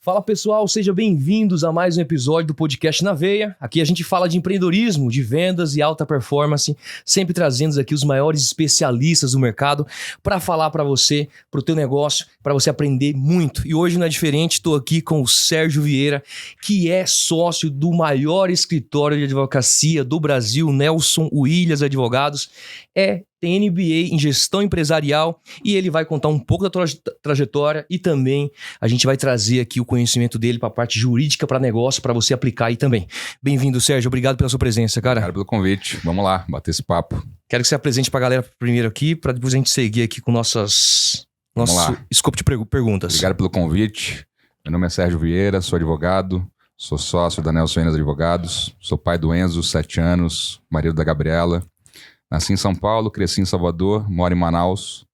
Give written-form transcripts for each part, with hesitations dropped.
Fala pessoal, sejam bem-vindos a mais um episódio do Podcast na Veia. Aqui a gente fala de empreendedorismo, de vendas e alta performance, sempre trazendo aqui os maiores especialistas do mercado para falar para você, para o teu negócio, para você aprender muito. E hoje não é diferente, estou aqui com o Sérgio Vieira, que é sócio do maior escritório de advocacia do Brasil, Nelson Williams Advogados. Tem MBA em gestão empresarial e ele vai contar um pouco da trajetória e também a gente vai trazer aqui o conhecimento dele para a parte jurídica, para negócio, para você aplicar aí também. Bem-vindo, Sérgio. Obrigado pela sua presença, cara. Obrigado pelo convite. Vamos lá, bater esse papo. Quero que você apresente para a galera primeiro aqui, para depois a gente seguir aqui com nosso escopo de perguntas. Obrigado pelo convite. Meu nome é Sérgio Vieira, sou advogado, sou sócio da Nelson Williams Advogados, sou pai do Enzo, 7 anos, marido da Gabriela. Nasci em São Paulo, cresci em Salvador, moro em Manaus.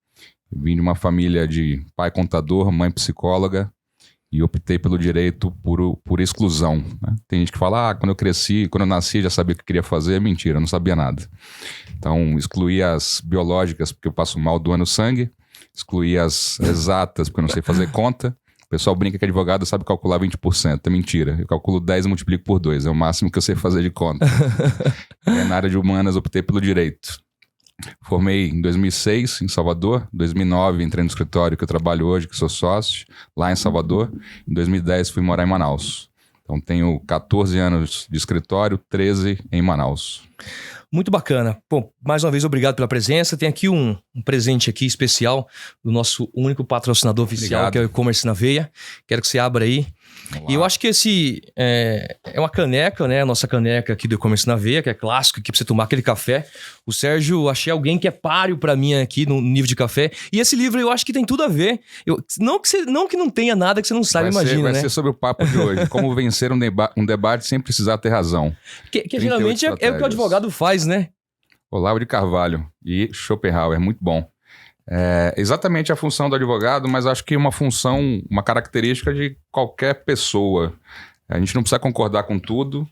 Vim de uma família de pai contador, mãe psicóloga e optei pelo direito por exclusão, né? Tem gente que fala, quando eu nasci já sabia o que queria fazer. Mentira, eu não sabia nada. Então, excluí as biológicas porque eu passo mal doando sangue, excluí as exatas porque eu não sei fazer conta. O pessoal brinca que advogado sabe calcular 20%. É mentira. Eu calculo 10 e multiplico por 2. É o máximo que eu sei fazer de conta. Na área de humanas, optei pelo direito. Formei em 2006, em Salvador. Em 2009, entrei no escritório que eu trabalho hoje, que sou sócio, lá em Salvador. Em 2010, fui morar em Manaus. Então, tenho 14 anos de escritório, 13 em Manaus. Muito bacana. Bom, mais uma vez, obrigado pela presença. Tem aqui um presente aqui especial do nosso único patrocinador oficial, que é o E-Commerce na Veia. Quero que você abra aí. E eu acho que esse é uma caneca, né? A nossa caneca aqui do E-Commerce na Veia, que é clássico aqui pra você tomar aquele café. O Sérgio, achei alguém que é páreo pra mim aqui no nível de café. E esse livro eu acho que tem tudo a ver. Não que não tenha nada que você não saiba, imagina, né? Vai ser sobre o papo de hoje. Como vencer um debate sem precisar ter razão. Que geralmente é o que o advogado faz, né? Olavo de Carvalho e Schopenhauer, muito bom. Exatamente a função do advogado, mas acho que uma característica de qualquer pessoa. A gente não precisa concordar com tudo.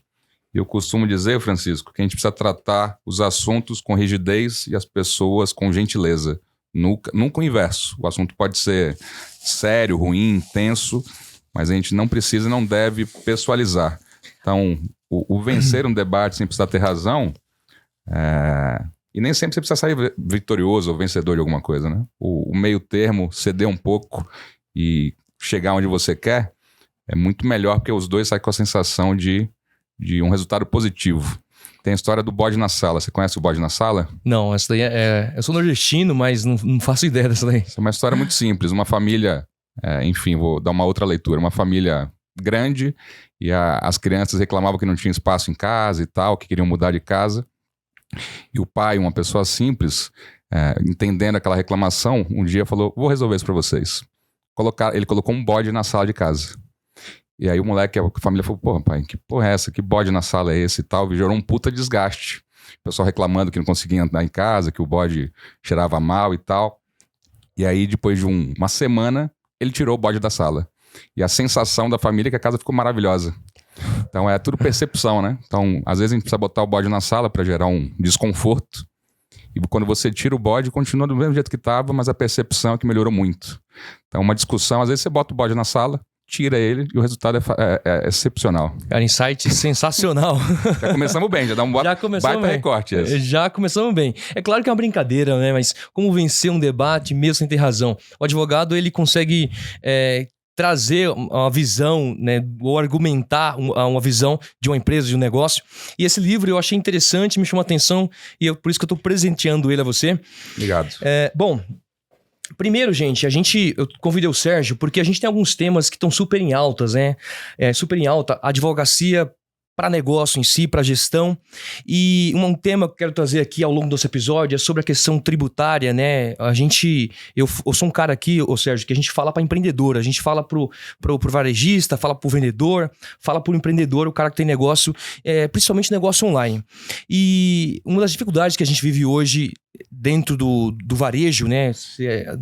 Eu costumo dizer, Francisco, que a gente precisa tratar os assuntos com rigidez e as pessoas com gentileza. Nunca o inverso. O assunto pode ser sério, ruim, tenso, mas a gente não precisa e não deve pessoalizar. Então, o vencer um debate sem precisar ter razão... E nem sempre você precisa sair vitorioso ou vencedor de alguma coisa, né? O meio termo, ceder um pouco e chegar onde você quer, é muito melhor, porque os dois saem com a sensação de um resultado positivo. Tem a história do bode na sala. Você conhece o bode na sala? Não, essa daí eu sou nordestino, mas não faço ideia dessa daí. Essa é uma história muito simples. Uma família, enfim, vou dar uma outra leitura. Uma família grande e as crianças reclamavam que não tinha espaço em casa e tal, que queriam mudar de casa. E o pai, uma pessoa simples, entendendo aquela reclamação, um dia falou, vou resolver isso pra vocês. Ele colocou um bode na sala de casa. E aí o moleque, a família falou, porra pai, que porra é essa? Que bode na sala é esse e tal? E gerou um puta desgaste. O pessoal reclamando que não conseguia andar em casa, que o bode cheirava mal e tal. E aí depois de uma semana, ele tirou o bode da sala. E a sensação da família é que a casa ficou maravilhosa. Então é tudo percepção, né? Então, às vezes a gente precisa botar o bode na sala para gerar um desconforto. E quando você tira o bode, continua do mesmo jeito que estava, mas a percepção é que melhorou muito. Então, uma discussão, às vezes você bota o bode na sala, tira ele e o resultado é excepcional. Cara, insight sensacional. Já começamos bem, já dá um baita recorte esse. Já começamos bem. É claro que é uma brincadeira, né? Mas como vencer um debate mesmo sem ter razão? O advogado, ele consegue... trazer uma visão, né, ou argumentar uma visão de uma empresa, de um negócio. E esse livro eu achei interessante, me chamou a atenção e por isso que eu estou presenteando ele a você. Obrigado. Bom, primeiro, gente, eu convidei o Sérgio porque a gente tem alguns temas que estão super em altas, né? Super em alta, a advocacia para negócio em si, para gestão. E um tema que eu quero trazer aqui ao longo desse episódio é sobre a questão tributária, né? Eu sou um cara aqui, Sérgio, que a gente fala para empreendedor, a gente fala pro varejista, fala pro vendedor, fala pro empreendedor, o cara que tem negócio, principalmente negócio online. E uma das dificuldades que a gente vive hoje dentro do varejo, né?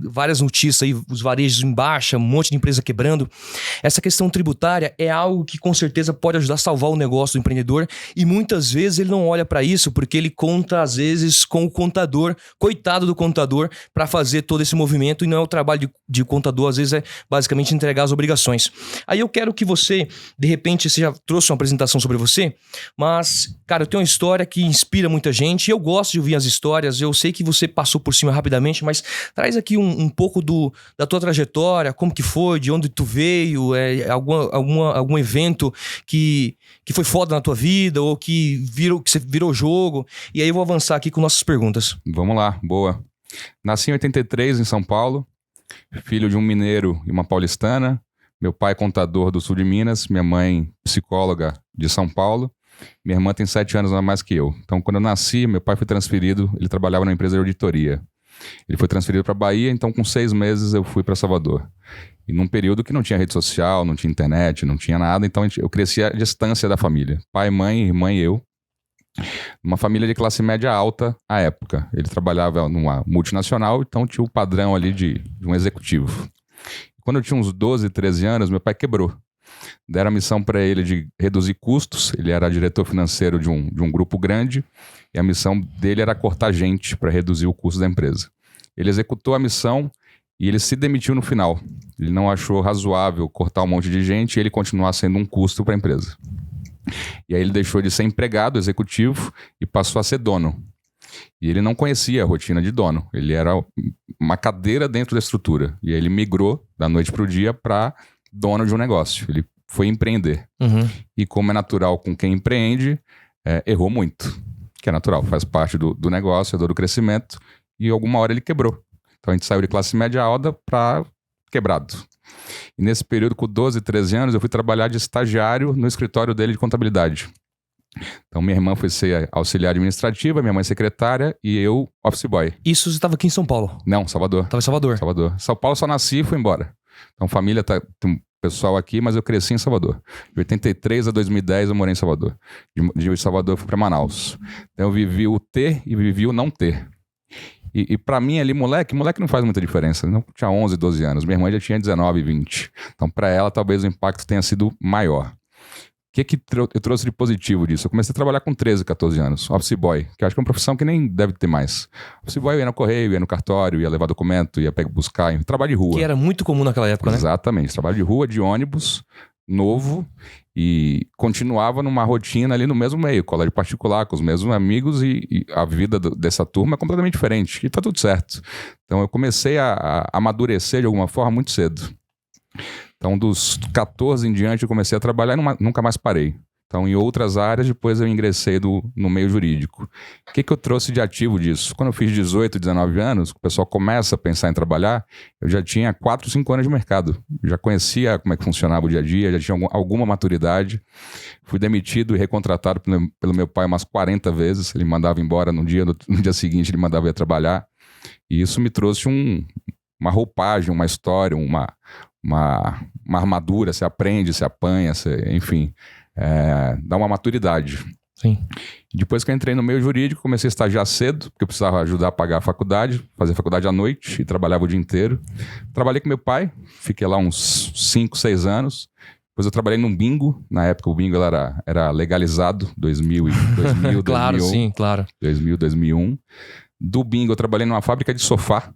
Várias notícias aí, os varejos em baixa, um monte de empresa quebrando. Essa questão tributária é algo que com certeza pode ajudar a salvar o negócio do empreendedor, e muitas vezes ele não olha para isso porque ele conta às vezes com o contador, coitado do contador, para fazer todo esse movimento, e não é o trabalho de contador, às vezes é basicamente entregar as obrigações. Aí eu quero que você, de repente, você já trouxe uma apresentação sobre você, mas, cara, eu tenho uma história que inspira muita gente, e eu gosto de ouvir as histórias. Eu sei que você passou por cima rapidamente, mas traz aqui um pouco da tua trajetória, como que foi, de onde tu veio, algum evento que foi foda na tua vida, ou que você virou jogo. E aí eu vou avançar aqui com nossas perguntas. Vamos lá, boa. Nasci em 83 em São Paulo, filho de um mineiro e uma paulistana. Meu pai contador do sul de Minas, minha mãe psicóloga de São Paulo. Minha irmã tem 7 anos a mais que eu. Então, quando eu nasci, meu pai foi transferido, ele trabalhava numa empresa de auditoria. Ele foi transferido para Bahia, então com 6 meses eu fui para Salvador. E num período que não tinha rede social, não tinha internet, não tinha nada, então eu cresci à distância da família. Pai, mãe, irmã e eu. Uma família de classe média alta à época. Ele trabalhava numa multinacional, então tinha o padrão ali de um executivo. Quando eu tinha uns 12, 13 anos, meu pai quebrou. Deram a missão para ele de reduzir custos. Ele era diretor financeiro de um grupo grande, e a missão dele era cortar gente para reduzir o custo da empresa. Ele executou a missão e ele se demitiu no final. Ele não achou razoável cortar um monte de gente e ele continuar sendo um custo para a empresa. E aí ele deixou de ser empregado executivo e passou a ser dono. E ele não conhecia a rotina de dono. Ele era uma cadeira dentro da estrutura. E aí ele migrou da noite para o dia para dono de um negócio. Ele foi empreender. Uhum. E como é natural com quem empreende, errou muito. Que é natural, faz parte do negócio, é do crescimento. E alguma hora ele quebrou. Então a gente saiu de classe média alta para quebrado. E nesse período, com 12, 13 anos, eu fui trabalhar de estagiário no escritório dele de contabilidade. Então minha irmã foi ser auxiliar administrativa, minha mãe secretária e eu office boy. Isso você estava aqui em São Paulo? Não, Salvador. Estava em Salvador? Salvador. São Paulo só nasci e fui embora. Então família, tem um pessoal aqui, mas eu cresci em Salvador. De 83 a 2010 eu morei em Salvador. De Salvador eu fui para Manaus. Então eu vivi o ter e vivi o não ter. E para mim ali, moleque não faz muita diferença. Não tinha 11, 12 anos. Minha irmã já tinha 19, 20. Então para ela talvez o impacto tenha sido maior. O que eu trouxe de positivo disso? Eu comecei a trabalhar com 13, 14 anos. Office boy, que eu acho que é uma profissão que nem deve ter mais. Office boy eu ia no correio, ia no cartório, ia levar documento, ia buscar, trabalho de rua. Que era muito comum naquela época, né? Exatamente. Trabalho de rua, de ônibus, novo, e continuava numa rotina ali no mesmo meio, colégio particular, com os mesmos amigos, e a vida dessa turma é completamente diferente. E tá tudo certo. Então eu comecei a amadurecer de alguma forma muito cedo. Então, dos 14 em diante, eu comecei a trabalhar e nunca mais parei. Então, em outras áreas, depois eu ingressei no meio jurídico. O que eu trouxe de ativo disso? Quando eu fiz 18, 19 anos, o pessoal começa a pensar em trabalhar, eu já tinha 4, 5 anos de mercado. Já conhecia como é que funcionava o dia a dia, já tinha alguma maturidade. Fui demitido e recontratado pelo meu pai umas 40 vezes. Ele me mandava embora no dia seguinte, ele mandava eu ir trabalhar. E isso me trouxe uma roupagem, uma história, uma armadura, você aprende, você apanha, enfim, dá uma maturidade. Sim. Depois que eu entrei no meio jurídico, comecei a estagiar cedo, porque eu precisava ajudar a pagar a faculdade, fazer faculdade à noite e trabalhava o dia inteiro. Trabalhei com meu pai, fiquei lá uns 5, 6 anos. Depois eu trabalhei num bingo, na época o bingo era legalizado, 2000, Claro, 2001, sim, claro. 2000, 2001. Do bingo eu trabalhei numa fábrica de sofá.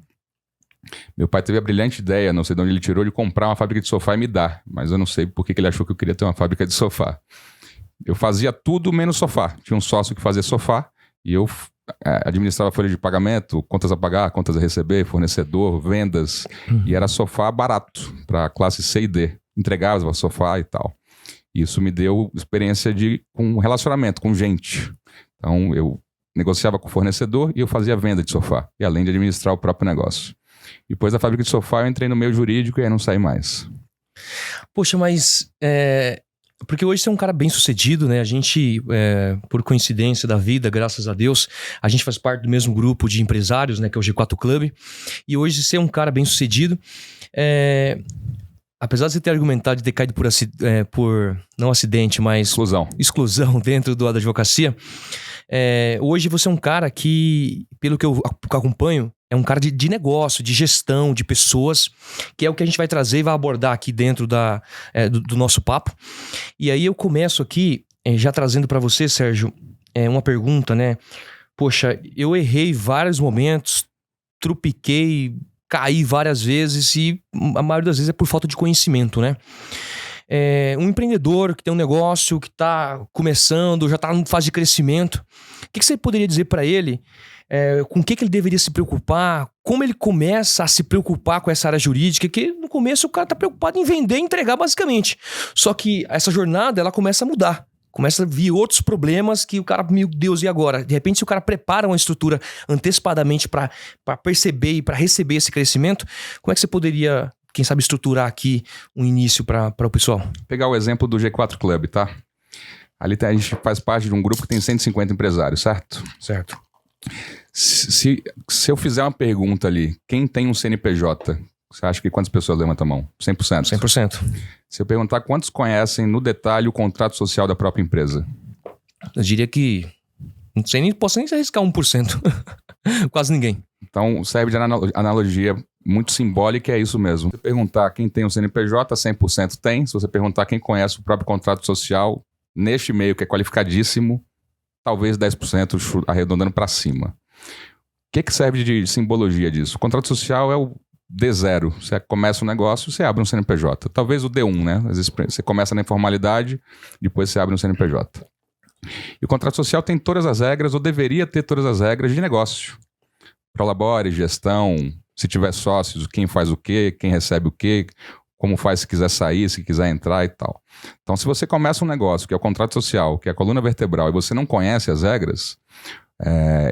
Meu pai teve a brilhante ideia, não sei de onde ele tirou, de comprar uma fábrica de sofá e me dar. Mas eu não sei por que ele achou que eu queria ter uma fábrica de sofá. Eu fazia tudo menos sofá. Tinha um sócio que fazia sofá e eu administrava folha de pagamento, contas a pagar, contas a receber, fornecedor, vendas. E era sofá barato para classe C e D. Entregava sofá e tal. Isso me deu experiência com relacionamento, com gente. Então eu negociava com o fornecedor e eu fazia venda de sofá. E além de administrar o próprio negócio. Depois da fábrica de sofá eu entrei no meio jurídico e aí não saí mais. Poxa, mas porque hoje você é um cara bem sucedido, né? A gente, por coincidência da vida, graças a Deus, a gente faz parte do mesmo grupo de empresários, né? Que é o G4 Club. E hoje você é um cara bem sucedido. Apesar de você ter argumentado de ter caído por não acidente, mas exclusão dentro da advocacia, Hoje você é um cara que, pelo que eu acompanho, é um cara de negócio, de gestão, de pessoas, que é o que a gente vai trazer e vai abordar aqui dentro do nosso papo. E aí eu começo aqui, já trazendo para você, Sérgio, uma pergunta, né? Poxa, eu errei vários momentos, trupiquei, caí várias vezes e a maioria das vezes é por falta de conhecimento, né? Um empreendedor que tem um negócio, que está começando, já está em fase de crescimento, o que você poderia dizer para ele? Com o que ele deveria se preocupar? Como ele começa a se preocupar com essa área jurídica? Que no começo o cara está preocupado em vender e entregar basicamente. Só que essa jornada ela começa a mudar. Começa a vir outros problemas que o cara, meu Deus, e agora? De repente, se o cara prepara uma estrutura antecipadamente para perceber e para receber esse crescimento, como é que você poderia, quem sabe, estruturar aqui um início para o pessoal? Pegar o exemplo do G4 Club, tá? Ali a gente faz parte de um grupo que tem 150 empresários, certo? Certo. Se eu fizer uma pergunta ali, quem tem um CNPJ, você acha que quantas pessoas levantam a mão? 100%? 100%. Se eu perguntar quantos conhecem no detalhe o contrato social da própria empresa? Eu diria que não sei, nem posso nem arriscar 1%. Quase ninguém. Então serve de analogia muito simbólica, é isso mesmo. Se você perguntar quem tem um CNPJ, 100% tem. Se você perguntar quem conhece o próprio contrato social, neste meio que é qualificadíssimo, talvez 10% arredondando para cima. O que serve de simbologia disso? O contrato social é o D0. Você começa um negócio, você abre um CNPJ. Talvez o D1, né? Às vezes você começa na informalidade, depois você abre um CNPJ. E o contrato social tem todas as regras, ou deveria ter todas as regras de negócio. Prolabore, gestão, se tiver sócios, quem faz o quê, quem recebe o quê, como faz se quiser sair, se quiser entrar e tal. Então, se você começa um negócio, que é o contrato social, que é a coluna vertebral, e você não conhece as regras,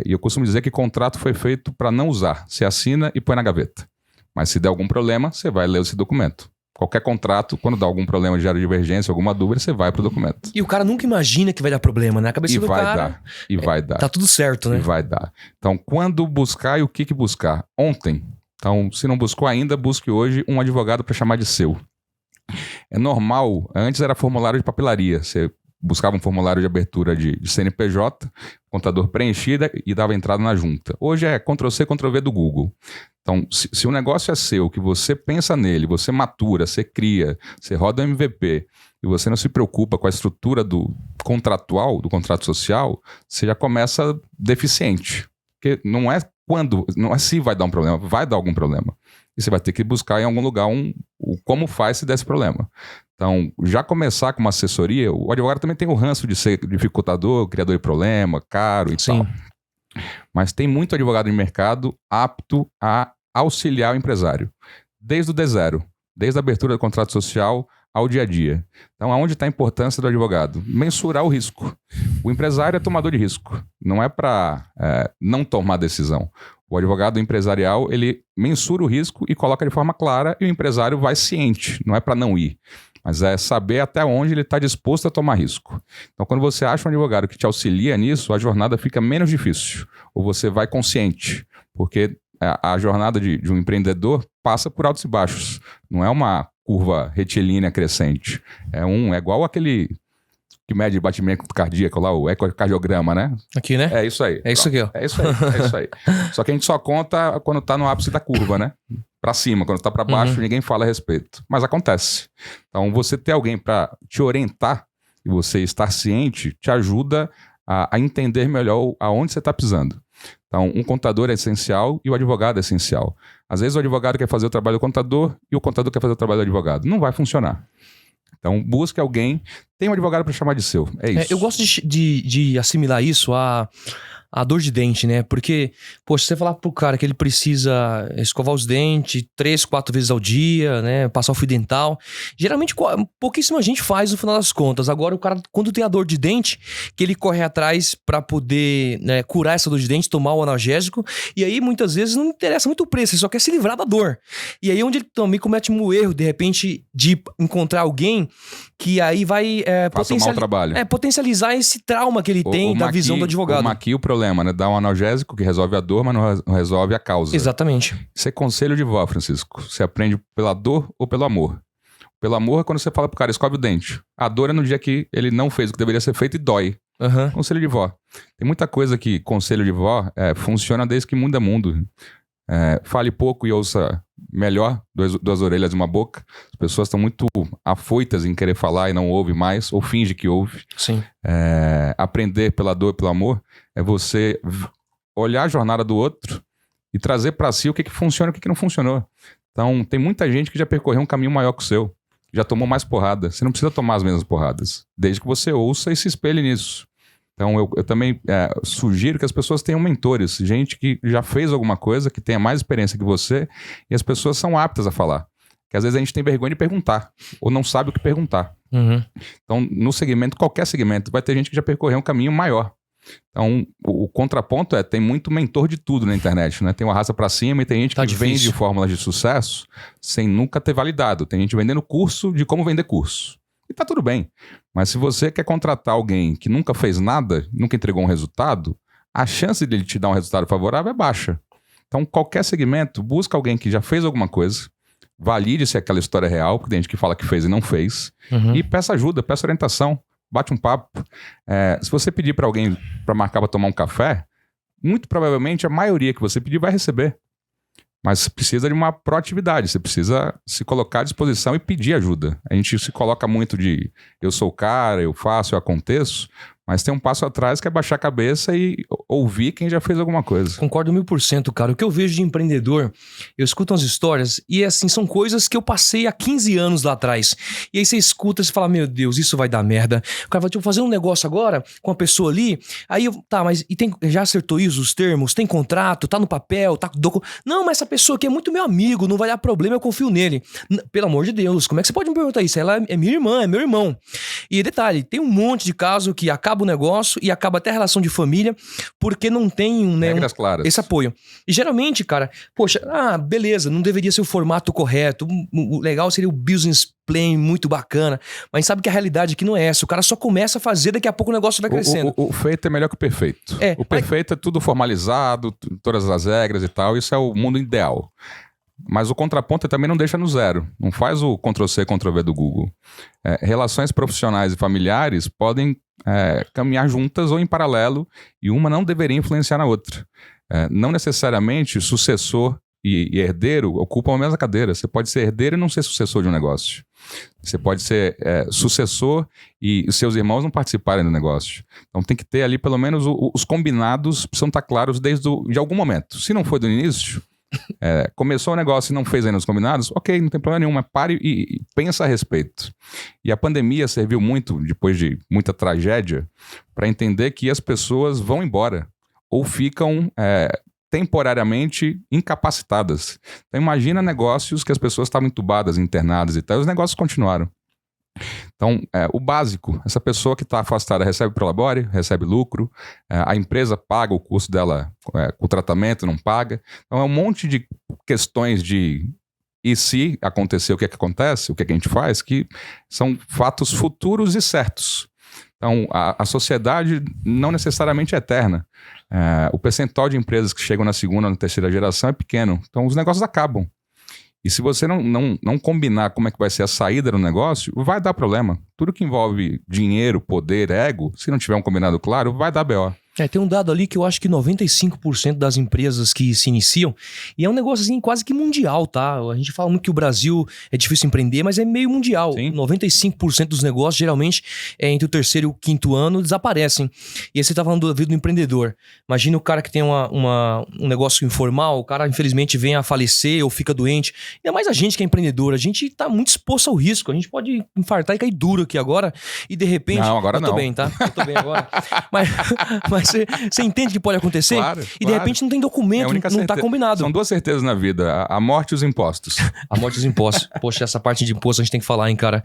e eu costumo dizer que contrato foi feito para não usar. Você assina e põe na gaveta. Mas se der algum problema, você vai ler esse documento. Qualquer contrato, quando dá algum problema de divergência, alguma dúvida, você vai pro documento. E o cara nunca imagina que vai dar problema, né? A cabeça do cara... Vai dar. Tá tudo certo, né? E vai dar. Então, quando buscar e o que buscar? Ontem. Então, se não buscou ainda, busque hoje um advogado para chamar de seu. É normal, antes era formulário de papelaria. Você buscava um formulário de abertura de CNPJ, contador preenchida e dava entrada na junta. Hoje é Ctrl+C, Ctrl+V do Google. Então, se o negócio é seu, que você pensa nele, você matura, você cria, você roda o MVP e você não se preocupa com a estrutura do contratual, do contrato social, você já começa deficiente. Porque não é se vai dar um problema, vai dar algum problema. E você vai ter que buscar em algum lugar como faz se der esse problema. Então, já começar com uma assessoria, o advogado também tem o ranço de ser dificultador, criador de problema, caro e tal. Mas tem muito advogado em mercado apto a auxiliar o empresário. Desde o D0, desde a abertura do contrato social ao dia a dia. Então, aonde está a importância do advogado? Mensurar o risco. O empresário é tomador de risco. Não é para não tomar decisão. O advogado empresarial, ele mensura o risco e coloca de forma clara e o empresário vai ciente. Não é para não ir. Mas é saber até onde ele está disposto a tomar risco. Então, quando você acha um advogado que te auxilia nisso, a jornada fica menos difícil. Ou você vai consciente. Porque a jornada de um empreendedor passa por altos e baixos. Não é uma curva retilínea crescente. É igual aquele que mede batimento cardíaco lá, o ecocardiograma, né? Aqui, né? É isso aí. É isso aqui, ó. É isso aí. Só que a gente só conta quando está no ápice da curva, né? Para cima, quando está para baixo, ninguém fala a respeito. Mas acontece. Então, você ter alguém para te orientar e você estar ciente, te ajuda a entender melhor aonde você está pisando. Então, um contador é essencial e o advogado é essencial. Às vezes o advogado quer fazer o trabalho do contador e o contador quer fazer o trabalho do advogado. Não vai funcionar. Então, busque alguém, tem um advogado para chamar de seu. É isso. Eu gosto de assimilar isso a dor de dente, né? Porque, poxa, você falar pro cara que ele precisa escovar os dentes 3, 4 vezes ao dia, né? Passar o fio dental. Geralmente, pouquíssima gente faz no final das contas. Agora, o cara, quando tem a dor de dente, que ele corre atrás pra poder, né, curar essa dor de dente, tomar o analgésico. E aí, muitas vezes, não interessa muito o preço, ele só quer se livrar da dor. E aí, onde ele também comete um erro, de repente, de encontrar alguém que aí vai potencializar esse trauma que ele tem da visão do advogado. O problema, né? Dá um analgésico que resolve a dor, mas não resolve a causa. Exatamente. Isso é conselho de vó, Francisco. Você aprende pela dor ou pelo amor. Pelo amor é quando você fala pro cara, escove o dente. A dor é no dia que ele não fez o que deveria ser feito e dói. Conselho de vó. Tem muita coisa que conselho de vó funciona desde que muda mundo. Fale pouco e ouça melhor, duas orelhas e uma boca. As pessoas estão muito afoitas em querer falar e não ouve mais, ou finge que ouve. Sim. Aprender pela dor e pelo amor é você olhar a jornada do outro e trazer para si o que funciona e o que não funcionou. Então, tem muita gente que já percorreu um caminho maior que o seu, já tomou mais porrada. Você não precisa tomar as mesmas porradas, desde que você ouça e se espelhe nisso. Então, eu também sugiro que as pessoas tenham mentores, gente que já fez alguma coisa, que tenha mais experiência que você, e as pessoas são aptas a falar. Porque às vezes a gente tem vergonha de perguntar, ou não sabe o que perguntar. Então, no segmento, qualquer segmento, vai ter gente que já percorreu um caminho maior. Então, o contraponto tem muito mentor de tudo na internet, né? Tem uma raça pra cima e tem gente que vende fórmulas de sucesso sem nunca ter validado. Tem gente vendendo curso de como vender curso. E tá tudo bem. Mas se você quer contratar alguém que nunca fez nada, nunca entregou um resultado, a chance de ele te dar um resultado favorável é baixa. Então, qualquer segmento, busca alguém que já fez alguma coisa, valide se aquela história é real, porque tem gente que fala que fez e não fez, e peça ajuda, peça orientação. Bate um papo. Se você pedir para alguém para marcar para tomar um café, muito provavelmente a maioria que você pedir vai receber. Mas precisa de uma proatividade, você precisa se colocar à disposição e pedir ajuda. A gente se coloca muito de eu sou o cara, eu faço, eu aconteço, mas tem um passo atrás que é baixar a cabeça e ouvir quem já fez alguma coisa. Concordo 1000%, cara. O que eu vejo de empreendedor, eu escuto umas histórias e assim, são coisas que eu passei há 15 anos lá atrás. E aí você escuta e fala, meu Deus, isso vai dar merda. O cara vai fazer um negócio agora com a pessoa ali, aí mas já acertou isso, os termos, tem contrato, tá no papel, não, mas essa pessoa aqui é muito meu amigo, não vai dar problema, eu confio nele. Pelo amor de Deus, como é que você pode me perguntar isso? Ela é minha irmã, é meu irmão. E detalhe, tem um monte de caso que acaba o negócio e acaba até a relação de família, porque não tem regras claras. Esse apoio. E geralmente, cara, poxa, beleza, não deveria ser o formato correto, o legal seria o business plan muito bacana, mas a gente sabe que a realidade aqui não é essa, o cara só começa a fazer, daqui a pouco o negócio vai crescendo. O feito é melhor que o perfeito. O perfeito é tudo formalizado, todas as regras e tal, isso é o mundo ideal. Mas o contraponto também não deixa no zero. Não faz o Ctrl+C, Ctrl+V do Google. Relações profissionais e familiares podem caminhar juntas ou em paralelo e uma não deveria influenciar na outra. Não necessariamente sucessor e herdeiro ocupam a mesma cadeira. Você pode ser herdeiro e não ser sucessor de um negócio. Você pode ser sucessor e os seus irmãos não participarem do negócio. Então tem que ter ali pelo menos os combinados, precisam estar claros de algum momento. Se não foi do início... começou o negócio e não fez ainda os combinados, ok, não tem problema nenhum, mas pare e pensa a respeito. E a pandemia serviu muito, depois de muita tragédia, para entender que as pessoas vão embora ou ficam temporariamente incapacitadas. Então imagina negócios que as pessoas estavam entubadas, internadas e tal, e os negócios continuaram. Então, o básico, essa pessoa que está afastada recebe prolabore, recebe lucro, a empresa paga o custo dela, o tratamento não paga. Então, é um monte de questões de e se acontecer o que é que acontece, o que é que a gente faz, que são fatos futuros e certos. Então, a sociedade não necessariamente é eterna. O percentual de empresas que chegam na segunda ou na terceira geração é pequeno. Então, os negócios acabam. E se você não combinar como é que vai ser a saída do negócio, vai dar problema. Tudo que envolve dinheiro, poder, ego, se não tiver um combinado claro, vai dar BO. Tem um dado ali que eu acho que 95% das empresas que se iniciam, e é um negócio assim quase que mundial, tá? A gente fala muito que o Brasil é difícil empreender, mas é meio mundial. Sim. 95% dos negócios, geralmente, entre o terceiro e o quinto ano, desaparecem. E aí você tá falando da vida do empreendedor. Imagina o cara que tem um negócio informal, o cara infelizmente vem a falecer ou fica doente. Ainda mais a gente que é empreendedor, a gente tá muito exposto ao risco. A gente pode infartar e cair duro aqui agora, e de repente... Não, agora não. Eu tô bem, tá? Eu tô bem agora. Mas você entende que pode acontecer? Claro, e de repente não tem documento, não tá combinado. São duas certezas na vida, a morte e os impostos. A morte e os impostos. Poxa, essa parte de imposto a gente tem que falar, hein, cara.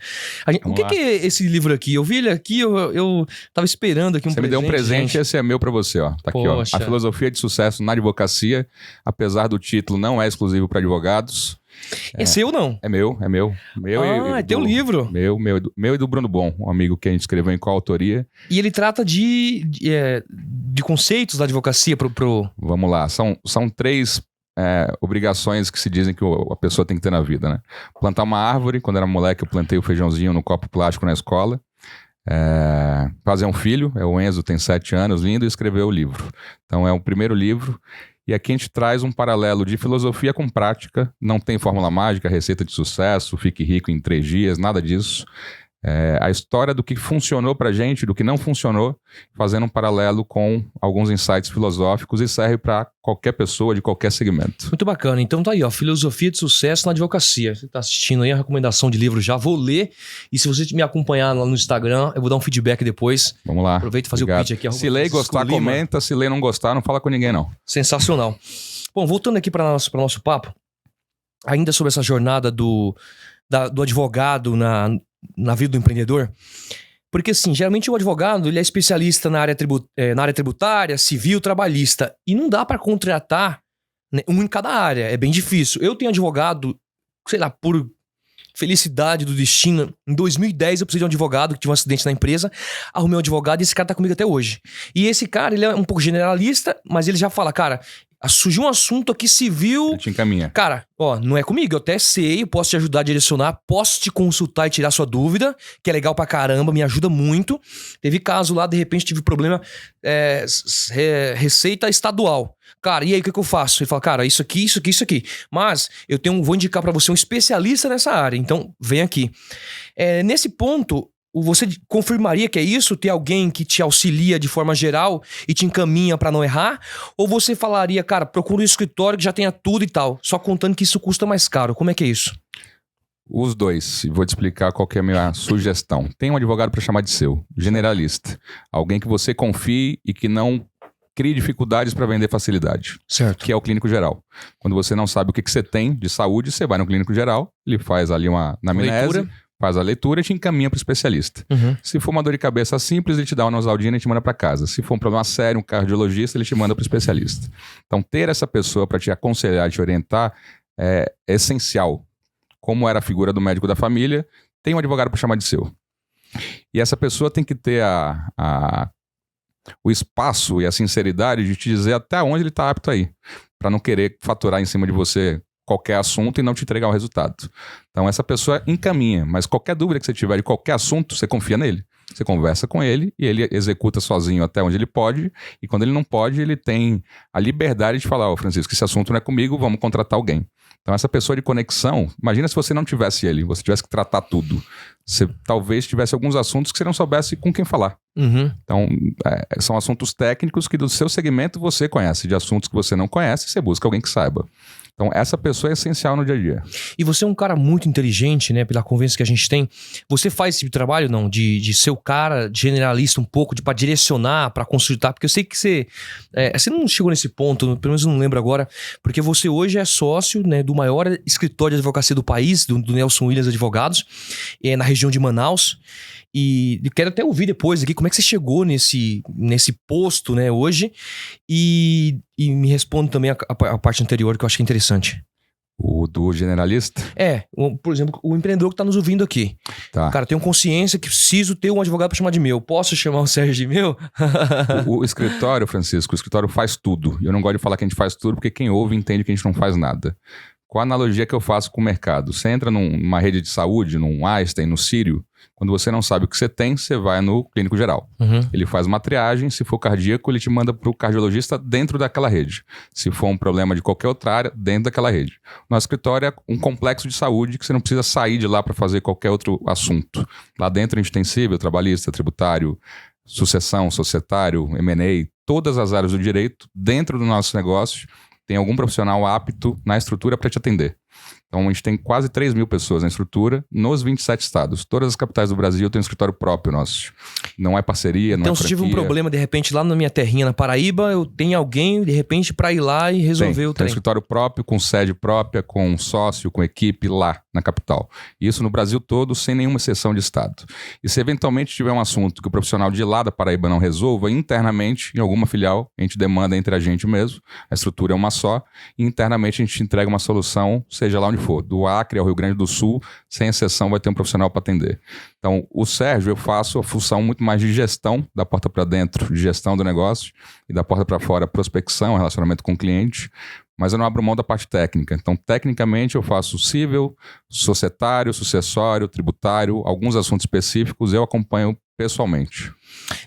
O que é esse livro aqui? Eu vi ele aqui, eu tava esperando aqui um presente. Você me deu um presente, gente. Esse é meu pra você, ó. Tá aqui, ó. A filosofia de sucesso na advocacia, apesar do título, não é exclusivo para advogados. É seu, não? É meu. É teu livro. Meu e do Bruno Bon, um amigo que a gente escreveu em coautoria. E ele trata de conceitos da advocacia pro... Vamos lá, são 3 obrigações que se dizem que a pessoa tem que ter na vida, né? Plantar uma árvore, quando era moleque eu plantei o feijãozinho no copo plástico na escola. fazer um filho, o Enzo tem 7 anos, lindo, e escreveu o livro. Então é o primeiro livro. E aqui a gente traz um paralelo de filosofia com prática. Não tem fórmula mágica, receita de sucesso, fique rico em 3 dias, nada disso. A história do que funcionou pra gente, do que não funcionou, fazendo um paralelo com alguns insights filosóficos e serve para qualquer pessoa de qualquer segmento. Muito bacana. Então tá aí, ó, filosofia de sucesso na advocacia. Você tá assistindo aí a recomendação de livro, já vou ler. E se você me acompanhar lá no Instagram, eu vou dar um feedback depois. Vamos lá. Aproveita e fazer o pitch aqui. Se ler e gostar, comenta. Se ler e não gostar, não fala com ninguém, não. Sensacional. Bom, voltando aqui para o nosso papo, ainda sobre essa jornada do advogado na vida do empreendedor, porque assim, geralmente o advogado ele é especialista na área tributária, civil, trabalhista, e não dá para contratar, né, um em cada área, é bem difícil. Eu tenho advogado, sei lá, por felicidade do destino, em 2010 eu precisei de um advogado que tinha um acidente na empresa, arrumei um advogado e esse cara tá comigo até hoje. E esse cara, ele é um pouco generalista, mas ele já fala, cara, surgiu um assunto aqui civil. Ele te encaminha. Cara, ó, não é comigo, eu até sei, eu posso te ajudar a direcionar, posso te consultar e tirar sua dúvida, que é legal pra caramba, me ajuda muito. Teve caso lá, de repente tive problema, receita estadual. Cara, e aí o que eu faço? Ele fala, cara, isso aqui, isso aqui, isso aqui. Mas eu vou indicar pra você um especialista nessa área, então vem aqui. Nesse ponto, você confirmaria que é isso? Ter alguém que te auxilia de forma geral e te encaminha pra não errar? Ou você falaria, cara, procura um escritório que já tenha tudo e tal, só contando que isso custa mais caro? Como é que é isso? Os dois. E vou te explicar qual que é a minha sugestão. Tem um advogado para chamar de seu, generalista. Alguém que você confie e que não crie dificuldades para vender facilidade. Certo. Que é o clínico geral. Quando você não sabe o que você tem de saúde, você vai no clínico geral, ele faz ali uma anamnese, faz a leitura e te encaminha para o especialista. Uhum. Se for uma dor de cabeça simples, ele te dá uma Novalgina e te manda para casa. Se for um problema sério, um cardiologista, ele te manda para o especialista. Então, ter essa pessoa para te aconselhar, te orientar, é essencial. Como era a figura do médico da família, tem um advogado para chamar de seu. E essa pessoa tem que ter o espaço e a sinceridade de te dizer até onde ele está apto a ir, para não querer faturar em cima de você qualquer assunto e não te entregar o resultado. Então essa pessoa encaminha, mas qualquer dúvida que você tiver de qualquer assunto, você confia nele. Você conversa com ele e ele executa sozinho até onde ele pode, e quando ele não pode, ele tem a liberdade de falar, Francisco, esse assunto não é comigo, vamos contratar alguém. Então essa pessoa de conexão, imagina se você não tivesse ele, você tivesse que tratar tudo. Você talvez tivesse alguns assuntos que você não soubesse com quem falar. Uhum. Então, são assuntos técnicos que do seu segmento você conhece. De assuntos que você não conhece, você busca alguém que saiba. Então, essa pessoa é essencial no dia a dia. E você é um cara muito inteligente, né? Pela convivência que a gente tem. Você faz esse tipo de trabalho, não? De ser o cara generalista um pouco, pra direcionar, pra consultar. Porque eu sei que você não chegou nesse ponto, pelo menos eu não lembro agora, porque você hoje é sócio, né, do maior escritório de advocacia do país, do Nelson Williams Advogados, na região de Manaus. E quero até ouvir depois aqui como é que você chegou nesse posto, né, hoje. E me responde também a parte anterior, que eu acho que é interessante. O do generalista? Por exemplo, o empreendedor que está nos ouvindo aqui. Tá. Cara, tenho consciência que preciso ter um advogado para chamar de meu. Posso chamar o Sérgio de meu? O escritório, Francisco, o escritório faz tudo. Eu não gosto de falar que a gente faz tudo, porque quem ouve entende que a gente não faz nada. Qual a analogia que eu faço com o mercado? Você entra numa rede de saúde, num Einstein, no Sírio, quando você não sabe o que você tem, você vai no clínico geral. Uhum. Ele faz uma triagem, se for cardíaco, ele te manda para o cardiologista dentro daquela rede. Se for um problema de qualquer outra área, dentro daquela rede. Nosso escritório é um complexo de saúde que você não precisa sair de lá para fazer qualquer outro assunto. Lá dentro a gente tem civil, trabalhista, tributário, sucessão, societário, M&A, todas as áreas do direito, dentro do nosso negócio, tem algum profissional apto na estrutura para te atender. Então, a gente tem quase 3 mil pessoas na estrutura, nos 27 estados. Todas as capitais do Brasil têm um escritório próprio nosso. Não é parceria, não é franquia. Então, se tive um problema, de repente, lá na minha terrinha, na Paraíba, eu tenho alguém, de repente, para ir lá e resolver o trem. Tem um escritório próprio, com sede própria, com um sócio, com equipe lá na capital. Isso no Brasil todo, sem nenhuma exceção de estado. E se eventualmente tiver um assunto que o profissional de lá da Paraíba não resolva, internamente, em alguma filial, a gente demanda entre a gente mesmo, a estrutura é uma só, e internamente a gente entrega uma solução, seja lá onde for, do Acre ao Rio Grande do Sul, sem exceção vai ter um profissional para atender. Então, o Sérgio, eu faço a função muito mais de gestão, da porta para dentro, de gestão do negócio, e da porta para fora, prospecção, relacionamento com o cliente, mas eu não abro mão da parte técnica. Então, tecnicamente, eu faço civil, societário, sucessório, tributário, alguns assuntos específicos eu acompanho pessoalmente.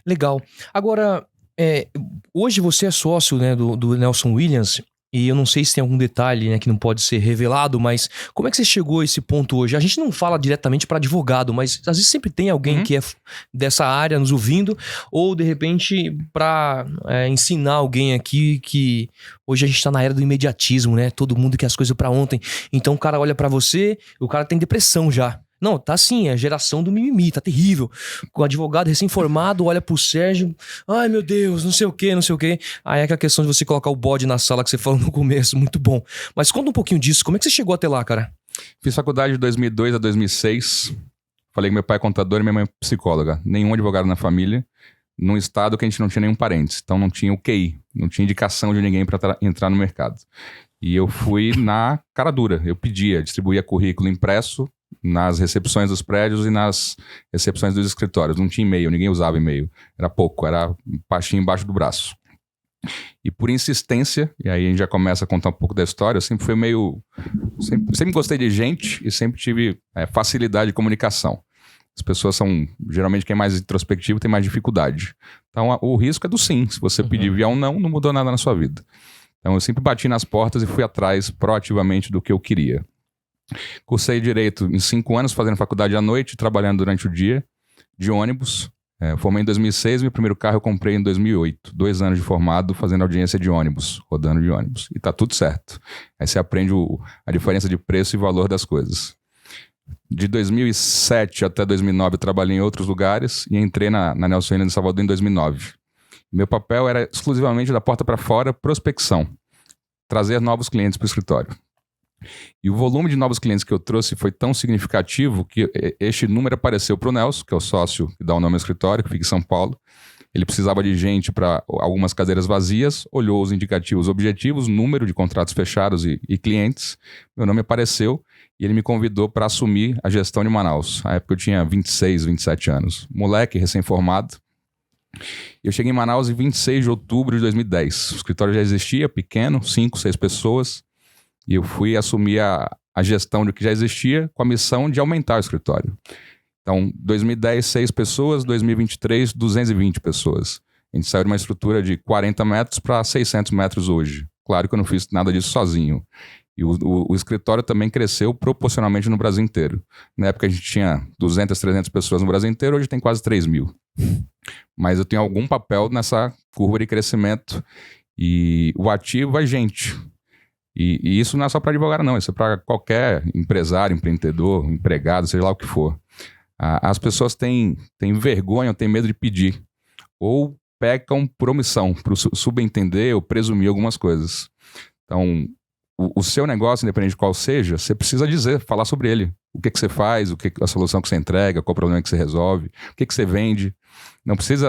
Legal. Agora, hoje você é sócio, né, do Nelson Williams, e eu não sei se tem algum detalhe, né, que não pode ser revelado, mas como é que você chegou a esse ponto hoje? A gente não fala diretamente para advogado, mas às vezes sempre tem alguém que é dessa área nos ouvindo, ou de repente para ensinar alguém aqui que hoje a gente tá na era do imediatismo, né? Todo mundo quer as coisas para ontem. Então o cara olha para você, o cara tem depressão já. Não, tá assim, é a geração do mimimi, tá terrível. O advogado recém-formado olha pro Sérgio, ai meu Deus, não sei o quê. Aí é aquela questão de você colocar o bode na sala que você falou no começo, muito bom. Mas conta um pouquinho disso, como é que você chegou até lá, cara? Fiz faculdade de 2002 a 2006, falei que meu pai é contador e minha mãe é psicóloga. Nenhum advogado na família, num estado que a gente não tinha nenhum parente, então não tinha o QI, não tinha indicação de ninguém para entrar no mercado. E eu fui na cara dura, eu distribuía currículo impresso, nas recepções dos prédios e nas recepções dos escritórios. Não tinha e-mail, ninguém usava e-mail. Era pouco, era pastinha embaixo do braço. E por insistência, e aí a gente já começa a contar um pouco da história, eu sempre fui sempre gostei de gente e sempre tive facilidade de comunicação. As pessoas são, geralmente, quem é mais introspectivo tem mais dificuldade. Então o risco é do sim. Se você pedir via um não mudou nada na sua vida. Então eu sempre bati nas portas e fui atrás proativamente do que eu queria. Cursei Direito em 5 anos, fazendo faculdade à noite, trabalhando durante o dia, de ônibus. Formei em 2006, meu primeiro carro eu comprei em 2008. 2 anos de formado, fazendo audiência de ônibus, rodando de ônibus. E tá tudo certo. Aí você aprende a diferença de preço e valor das coisas. De 2007 até 2009 eu trabalhei em outros lugares e entrei na Nelson Williams de Salvador em 2009. Meu papel era exclusivamente da porta para fora, prospecção. Trazer novos clientes para o escritório. E o volume de novos clientes que eu trouxe foi tão significativo que este número apareceu para o Nelson, que é o sócio que dá o nome ao escritório, que fica em São Paulo. Ele precisava de gente para algumas cadeiras vazias, olhou os indicativos objetivos, número de contratos fechados e clientes. Meu nome apareceu e ele me convidou para assumir a gestão de Manaus. Na época eu tinha 26, 27 anos. Moleque, recém-formado. Eu cheguei em Manaus em 26 de outubro de 2010. O escritório já existia, pequeno, 5, 6 pessoas. E eu fui assumir a gestão do que já existia com a missão de aumentar o escritório. Então, 2010, 6 pessoas, 2023, 220 pessoas. A gente saiu de uma estrutura de 40 metros para 600 metros hoje. Claro que eu não fiz nada disso sozinho. E o escritório também cresceu proporcionalmente no Brasil inteiro. Na época a gente tinha 200, 300 pessoas no Brasil inteiro, hoje tem quase 3 mil. Mas eu tenho algum papel nessa curva de crescimento. E o ativo é gente. E isso não é só para advogado, não. Isso é para qualquer empresário, empreendedor, empregado, seja lá o que for. As pessoas têm vergonha ou têm medo de pedir. Ou pecam por omissão, por subentender ou presumir algumas coisas. Então, o seu negócio, independente de qual seja, você precisa falar sobre ele. O que você faz, a solução que você entrega, qual o problema que você resolve, o que você vende.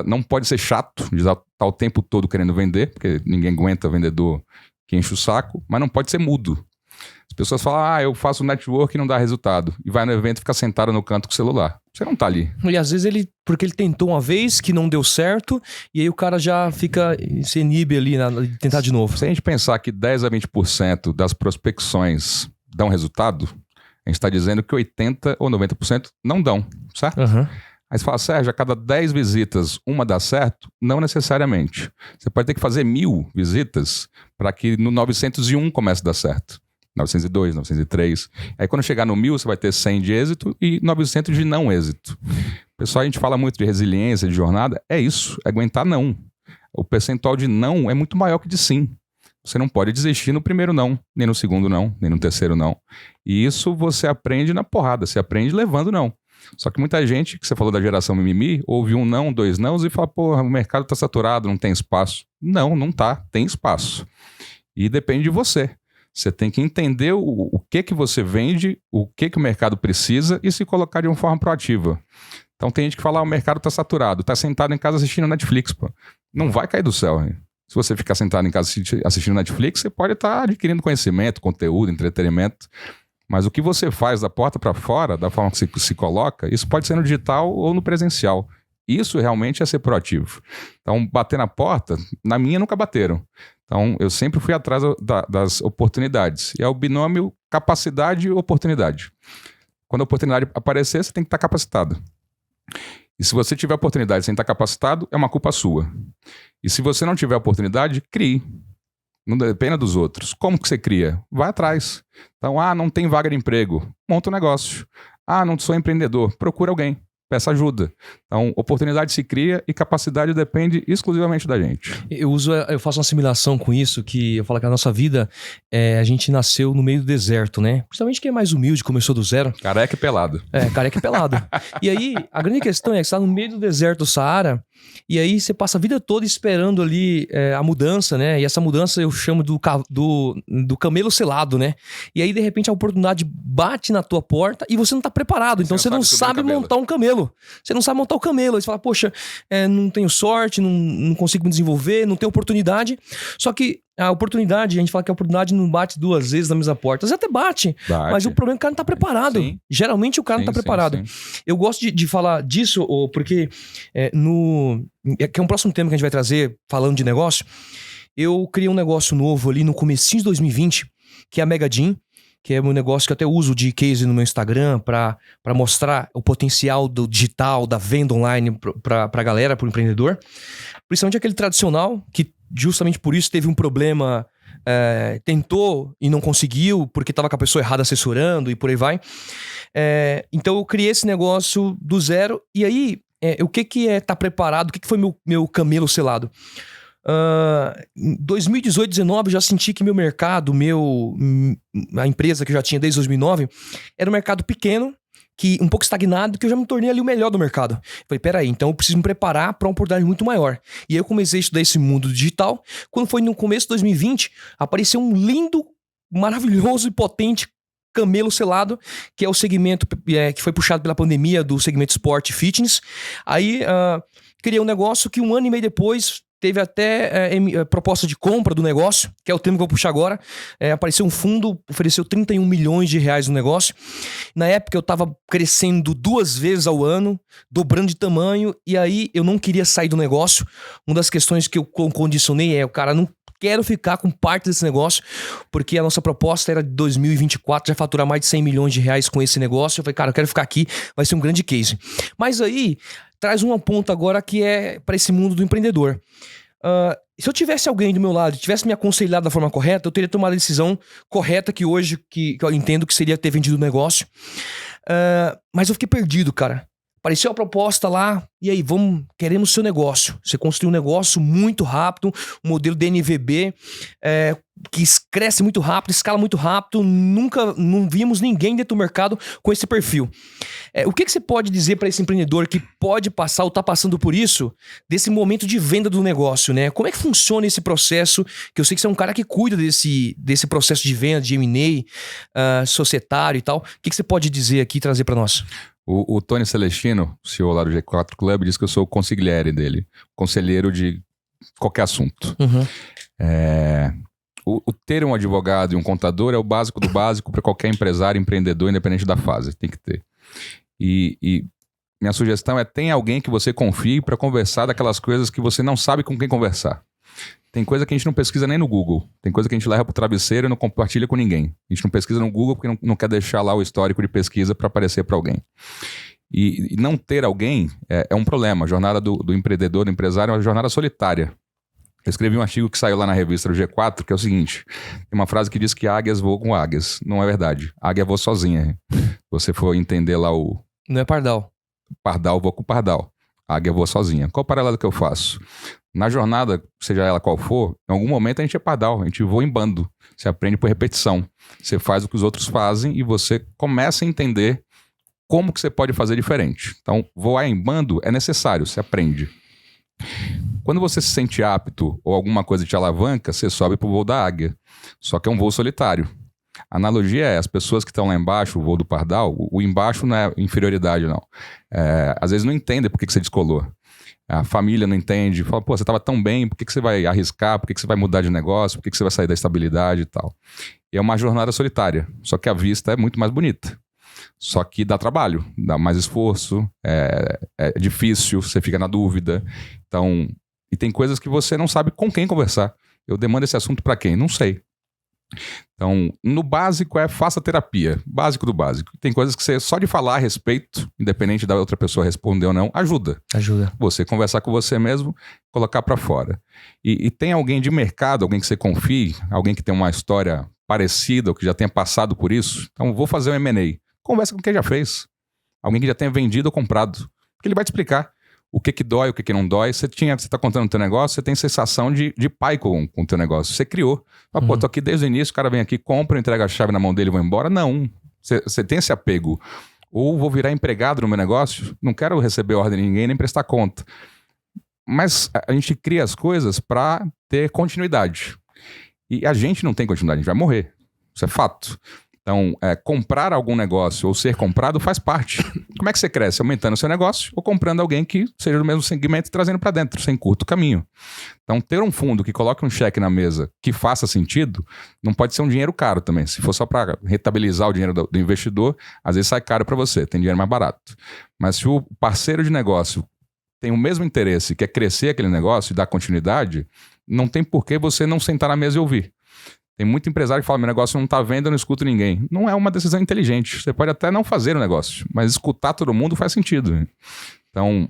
Não pode ser chato de estar o tempo todo querendo vender, porque ninguém aguenta vendedor que enche o saco, mas não pode ser mudo. As pessoas falam, eu faço network e não dá resultado. E vai no evento e fica sentado no canto com o celular. Você não tá ali. E às vezes porque ele tentou uma vez que não deu certo, e aí o cara já se inibe ali de tentar de novo. Se a gente pensar que 10 a 20% das prospecções dão resultado, a gente está dizendo que 80 ou 90% não dão, certo? Uhum. Aí você fala, Sérgio, a cada 10 visitas, uma dá certo? Não necessariamente. Você pode ter que fazer 1000 visitas para que no 901 comece a dar certo. 902, 903. Aí quando chegar no 1000, você vai ter 100 de êxito e 900 de não êxito. Pessoal, a gente fala muito de resiliência, de jornada. É isso, é aguentar não. O percentual de não é muito maior que de sim. Você não pode desistir no primeiro não, nem no segundo não, nem no terceiro não. E isso você aprende na porrada, você aprende levando não. Só que muita gente, que você falou da geração mimimi, ouve um não, 2 nãos e fala, porra, o mercado tá saturado, não tem espaço. Não tá, tem espaço. E depende de você. Você tem que entender o que você vende, o que o mercado precisa e se colocar de uma forma proativa. Então tem gente que fala, o mercado tá saturado, tá sentado em casa assistindo Netflix, pô. Não vai cair do céu, hein? Se você ficar sentado em casa assistindo Netflix, você pode estar adquirindo conhecimento, conteúdo, entretenimento. Mas o que você faz da porta para fora, da forma que você se coloca, isso pode ser no digital ou no presencial. Isso realmente é ser proativo. Então, bater na porta, na minha nunca bateram. Então, eu sempre fui atrás das oportunidades. E é o binômio capacidade e oportunidade. Quando a oportunidade aparecer, você tem que estar capacitado. E se você tiver oportunidade sem estar capacitado, é uma culpa sua. E se você não tiver oportunidade, crie. Não dependa dos outros. Como que você cria? Vai atrás. Então, não tem vaga de emprego. Monta um negócio. Não sou empreendedor. Procura alguém. Peça ajuda. Então, oportunidade se cria e capacidade depende exclusivamente da gente. Eu faço uma assimilação com isso, que eu falo que a nossa vida, a gente nasceu no meio do deserto, né? Principalmente quem é mais humilde, começou do zero. Careca e pelado. Careca e pelado. E aí, a grande questão é que você tá no meio do deserto do Saara, e aí você passa a vida toda esperando ali a mudança, né? E essa mudança eu chamo do camelo selado, né? E aí, de repente, a oportunidade bate na tua porta e você não tá preparado. Então, você não sabe montar um camelo. Você não sabe montar o camelo. Aí você fala, poxa, não tenho sorte, não consigo me desenvolver, não tenho oportunidade. Só que a oportunidade, a gente fala que a oportunidade não bate 2 vezes na mesma porta. Às vezes até bate, mas o problema é que o cara não tá preparado. Sim. Geralmente o cara não tá preparado. Sim. Eu gosto de falar disso, porque que é um próximo tema que a gente vai trazer, falando de negócio. Eu criei um negócio novo ali no comecinho de 2020, que é a Megadim, que é um negócio que eu até uso de case no meu Instagram para mostrar o potencial do digital, da venda online pra galera, pro empreendedor. Principalmente aquele tradicional, que justamente por isso teve um problema, tentou e não conseguiu, porque estava com a pessoa errada assessorando e por aí vai. Então eu criei esse negócio do zero, e aí, o que é estar preparado, o que foi meu camelo selado? Em 2018, 2019 eu já senti que meu mercado, a empresa que eu já tinha desde 2009, era um mercado pequeno, um pouco estagnado, que eu já me tornei ali o melhor do mercado. Falei, peraí, então eu preciso me preparar para uma oportunidade muito maior. E aí eu comecei a estudar esse mundo digital. Quando foi no começo de 2020, apareceu um lindo, maravilhoso e potente camelo selado, que é o segmento que foi puxado pela pandemia do segmento esporte e fitness. Aí criei um negócio que 1 ano e meio depois teve até proposta de compra do negócio, que é o tema que eu vou puxar agora. Apareceu um fundo, ofereceu 31 milhões de reais no negócio. Na época eu tava crescendo 2 vezes ao ano, dobrando de tamanho, e aí eu não queria sair do negócio. Uma das questões que eu condicionei o cara, não quero ficar com parte desse negócio, porque a nossa proposta era de 2024 já faturar mais de 100 milhões de reais com esse negócio. Eu falei, cara, eu quero ficar aqui, vai ser um grande case. Mas aí traz um ponto agora que é para esse mundo do empreendedor. Se eu tivesse alguém do meu lado, tivesse me aconselhado da forma correta, eu teria tomado a decisão correta que hoje que eu entendo que seria ter vendido o negócio. Mas eu fiquei perdido, cara. Apareceu a proposta lá, e aí, queremos seu negócio. Você construiu um negócio muito rápido, um modelo DNVB, que cresce muito rápido, escala muito rápido, não vimos ninguém dentro do mercado com esse perfil. O que você pode dizer para esse empreendedor que pode passar ou está passando por isso, desse momento de venda do negócio, né? Como é que funciona esse processo? Que eu sei que você é um cara que cuida desse processo de venda, de M&A, societário e tal. O que você pode dizer aqui e trazer para nós? O Tony Celestino, CEO lá do G4 Club, diz que eu sou o consigliere dele, conselheiro de qualquer assunto. Uhum. O ter um advogado e um contador é o básico do básico para qualquer empresário, empreendedor, independente da fase. Tem que ter. E minha sugestão é: tenha alguém que você confie para conversar daquelas coisas que você não sabe com quem conversar. Tem coisa que a gente não pesquisa nem no Google. Tem coisa que a gente leva pro travesseiro e não compartilha com ninguém. A gente não pesquisa no Google porque não quer deixar lá o histórico de pesquisa para aparecer para alguém. E não ter alguém é um problema. A jornada do empreendedor, do empresário, é uma jornada solitária. Eu escrevi um artigo que saiu lá na revista do G4, que é o seguinte: tem uma frase que diz que águias voam com águias. Não é verdade. Águia voa sozinha. Se você for entender lá Não é pardal. Pardal voa com pardal. Águia voa sozinha. Qual o paralelo que eu faço? Na jornada, seja ela qual for, em algum momento a gente é pardal, a gente voa em bando. Você aprende por repetição. Você faz o que os outros fazem e você começa a entender como que você pode fazer diferente. Então, voar em bando é necessário, você aprende. Quando você se sente apto ou alguma coisa te alavanca, você sobe pro voo da águia. Só que é um voo solitário. A analogia é: as pessoas que estão lá embaixo, o voo do pardal, o embaixo não é inferioridade, não. Às vezes não entendem por que você descolou. A família não entende, fala, pô, você estava tão bem, por que você vai arriscar, por que você vai mudar de negócio, por que você vai sair da estabilidade e tal. E é uma jornada solitária, só que a vista é muito mais bonita. Só que dá trabalho, dá mais esforço, é difícil, você fica na dúvida. Então, e tem coisas que você não sabe com quem conversar. Eu demando esse assunto para quem? Não sei. Então, no básico faça terapia, básico do básico. Tem coisas que você, só de falar a respeito, independente da outra pessoa responder ou não, ajuda. Você conversar com você mesmo, colocar para fora. E tem alguém de mercado, alguém que você confie, alguém que tem uma história parecida ou que já tenha passado por isso. Então, vou fazer um M&A. Conversa com quem já fez. Alguém que já tenha vendido ou comprado. Porque ele vai te explicar o que dói, o que não dói. Você está contando o teu negócio, você tem sensação de pai com o teu negócio. Você criou. Pô, tô aqui desde o início, o cara vem aqui, compra, entrega a chave na mão dele e vai embora. Não. Você tem esse apego. Ou vou virar empregado no meu negócio, não quero receber ordem de ninguém, nem prestar conta. Mas a gente cria as coisas para ter continuidade. E a gente não tem continuidade, a gente vai morrer. Isso é fato. Então, comprar algum negócio ou ser comprado faz parte. Como é que você cresce? Aumentando o seu negócio ou comprando alguém que seja do mesmo segmento e trazendo para dentro, sem curto caminho. Então, ter um fundo que coloque um cheque na mesa que faça sentido, não pode ser um dinheiro caro também. Se for só para rentabilizar o dinheiro do investidor, às vezes sai caro para você, tem dinheiro mais barato. Mas se o parceiro de negócio tem o mesmo interesse, que é crescer aquele negócio e dar continuidade, não tem por que você não sentar na mesa e ouvir. Tem muito empresário que fala, meu negócio não está vendo, eu não escuto ninguém. Não é uma decisão inteligente. Você pode até não fazer o negócio, mas escutar todo mundo faz sentido. Então,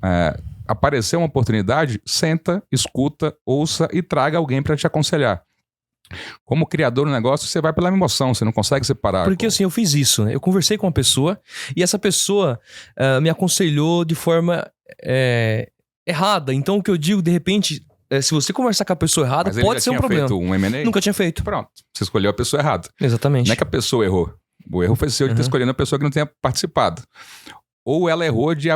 aparecer uma oportunidade, senta, escuta, ouça e traga alguém para te aconselhar. Como criador do negócio, você vai pela emoção, você não consegue separar. Porque assim, eu fiz isso, né? Eu conversei com uma pessoa e essa pessoa me aconselhou de forma errada. Então, o que eu digo, de repente... se você conversar com a pessoa errada, pode ser um problema. Mas ele já tinha feito um M&A? Nunca tinha feito. Pronto, você escolheu a pessoa errada. Exatamente. Não é que a pessoa errou. O erro foi seu de ter escolhido uma pessoa que não tenha participado. Ou ela errou de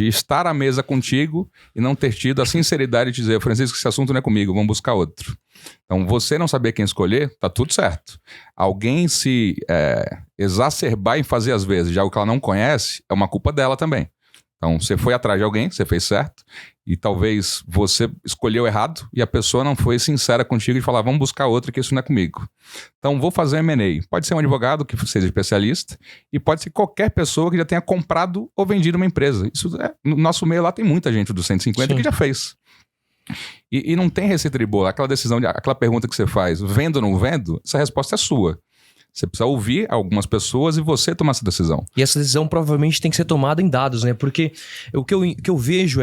estar à mesa contigo e não ter tido a sinceridade de dizer, Francisco, esse assunto não é comigo, vamos buscar outro. Então, você não saber quem escolher, tá tudo certo. Alguém se exacerbar em fazer às vezes de algo que ela não conhece, é uma culpa dela também. Então, você foi atrás de alguém, você fez certo, e talvez você escolheu errado e a pessoa não foi sincera contigo e falar, vamos buscar outra que isso não é comigo. Então, vou fazer um M&A. Pode ser um advogado que seja especialista e pode ser qualquer pessoa que já tenha comprado ou vendido uma empresa. Isso no nosso meio lá tem muita gente do 150 que já fez. E não tem receita de bolo. Aquela decisão, aquela pergunta que você faz, vendo ou não vendo, essa resposta é sua. Você precisa ouvir algumas pessoas e você tomar essa decisão. E essa decisão provavelmente tem que ser tomada em dados, né? Porque o que eu vejo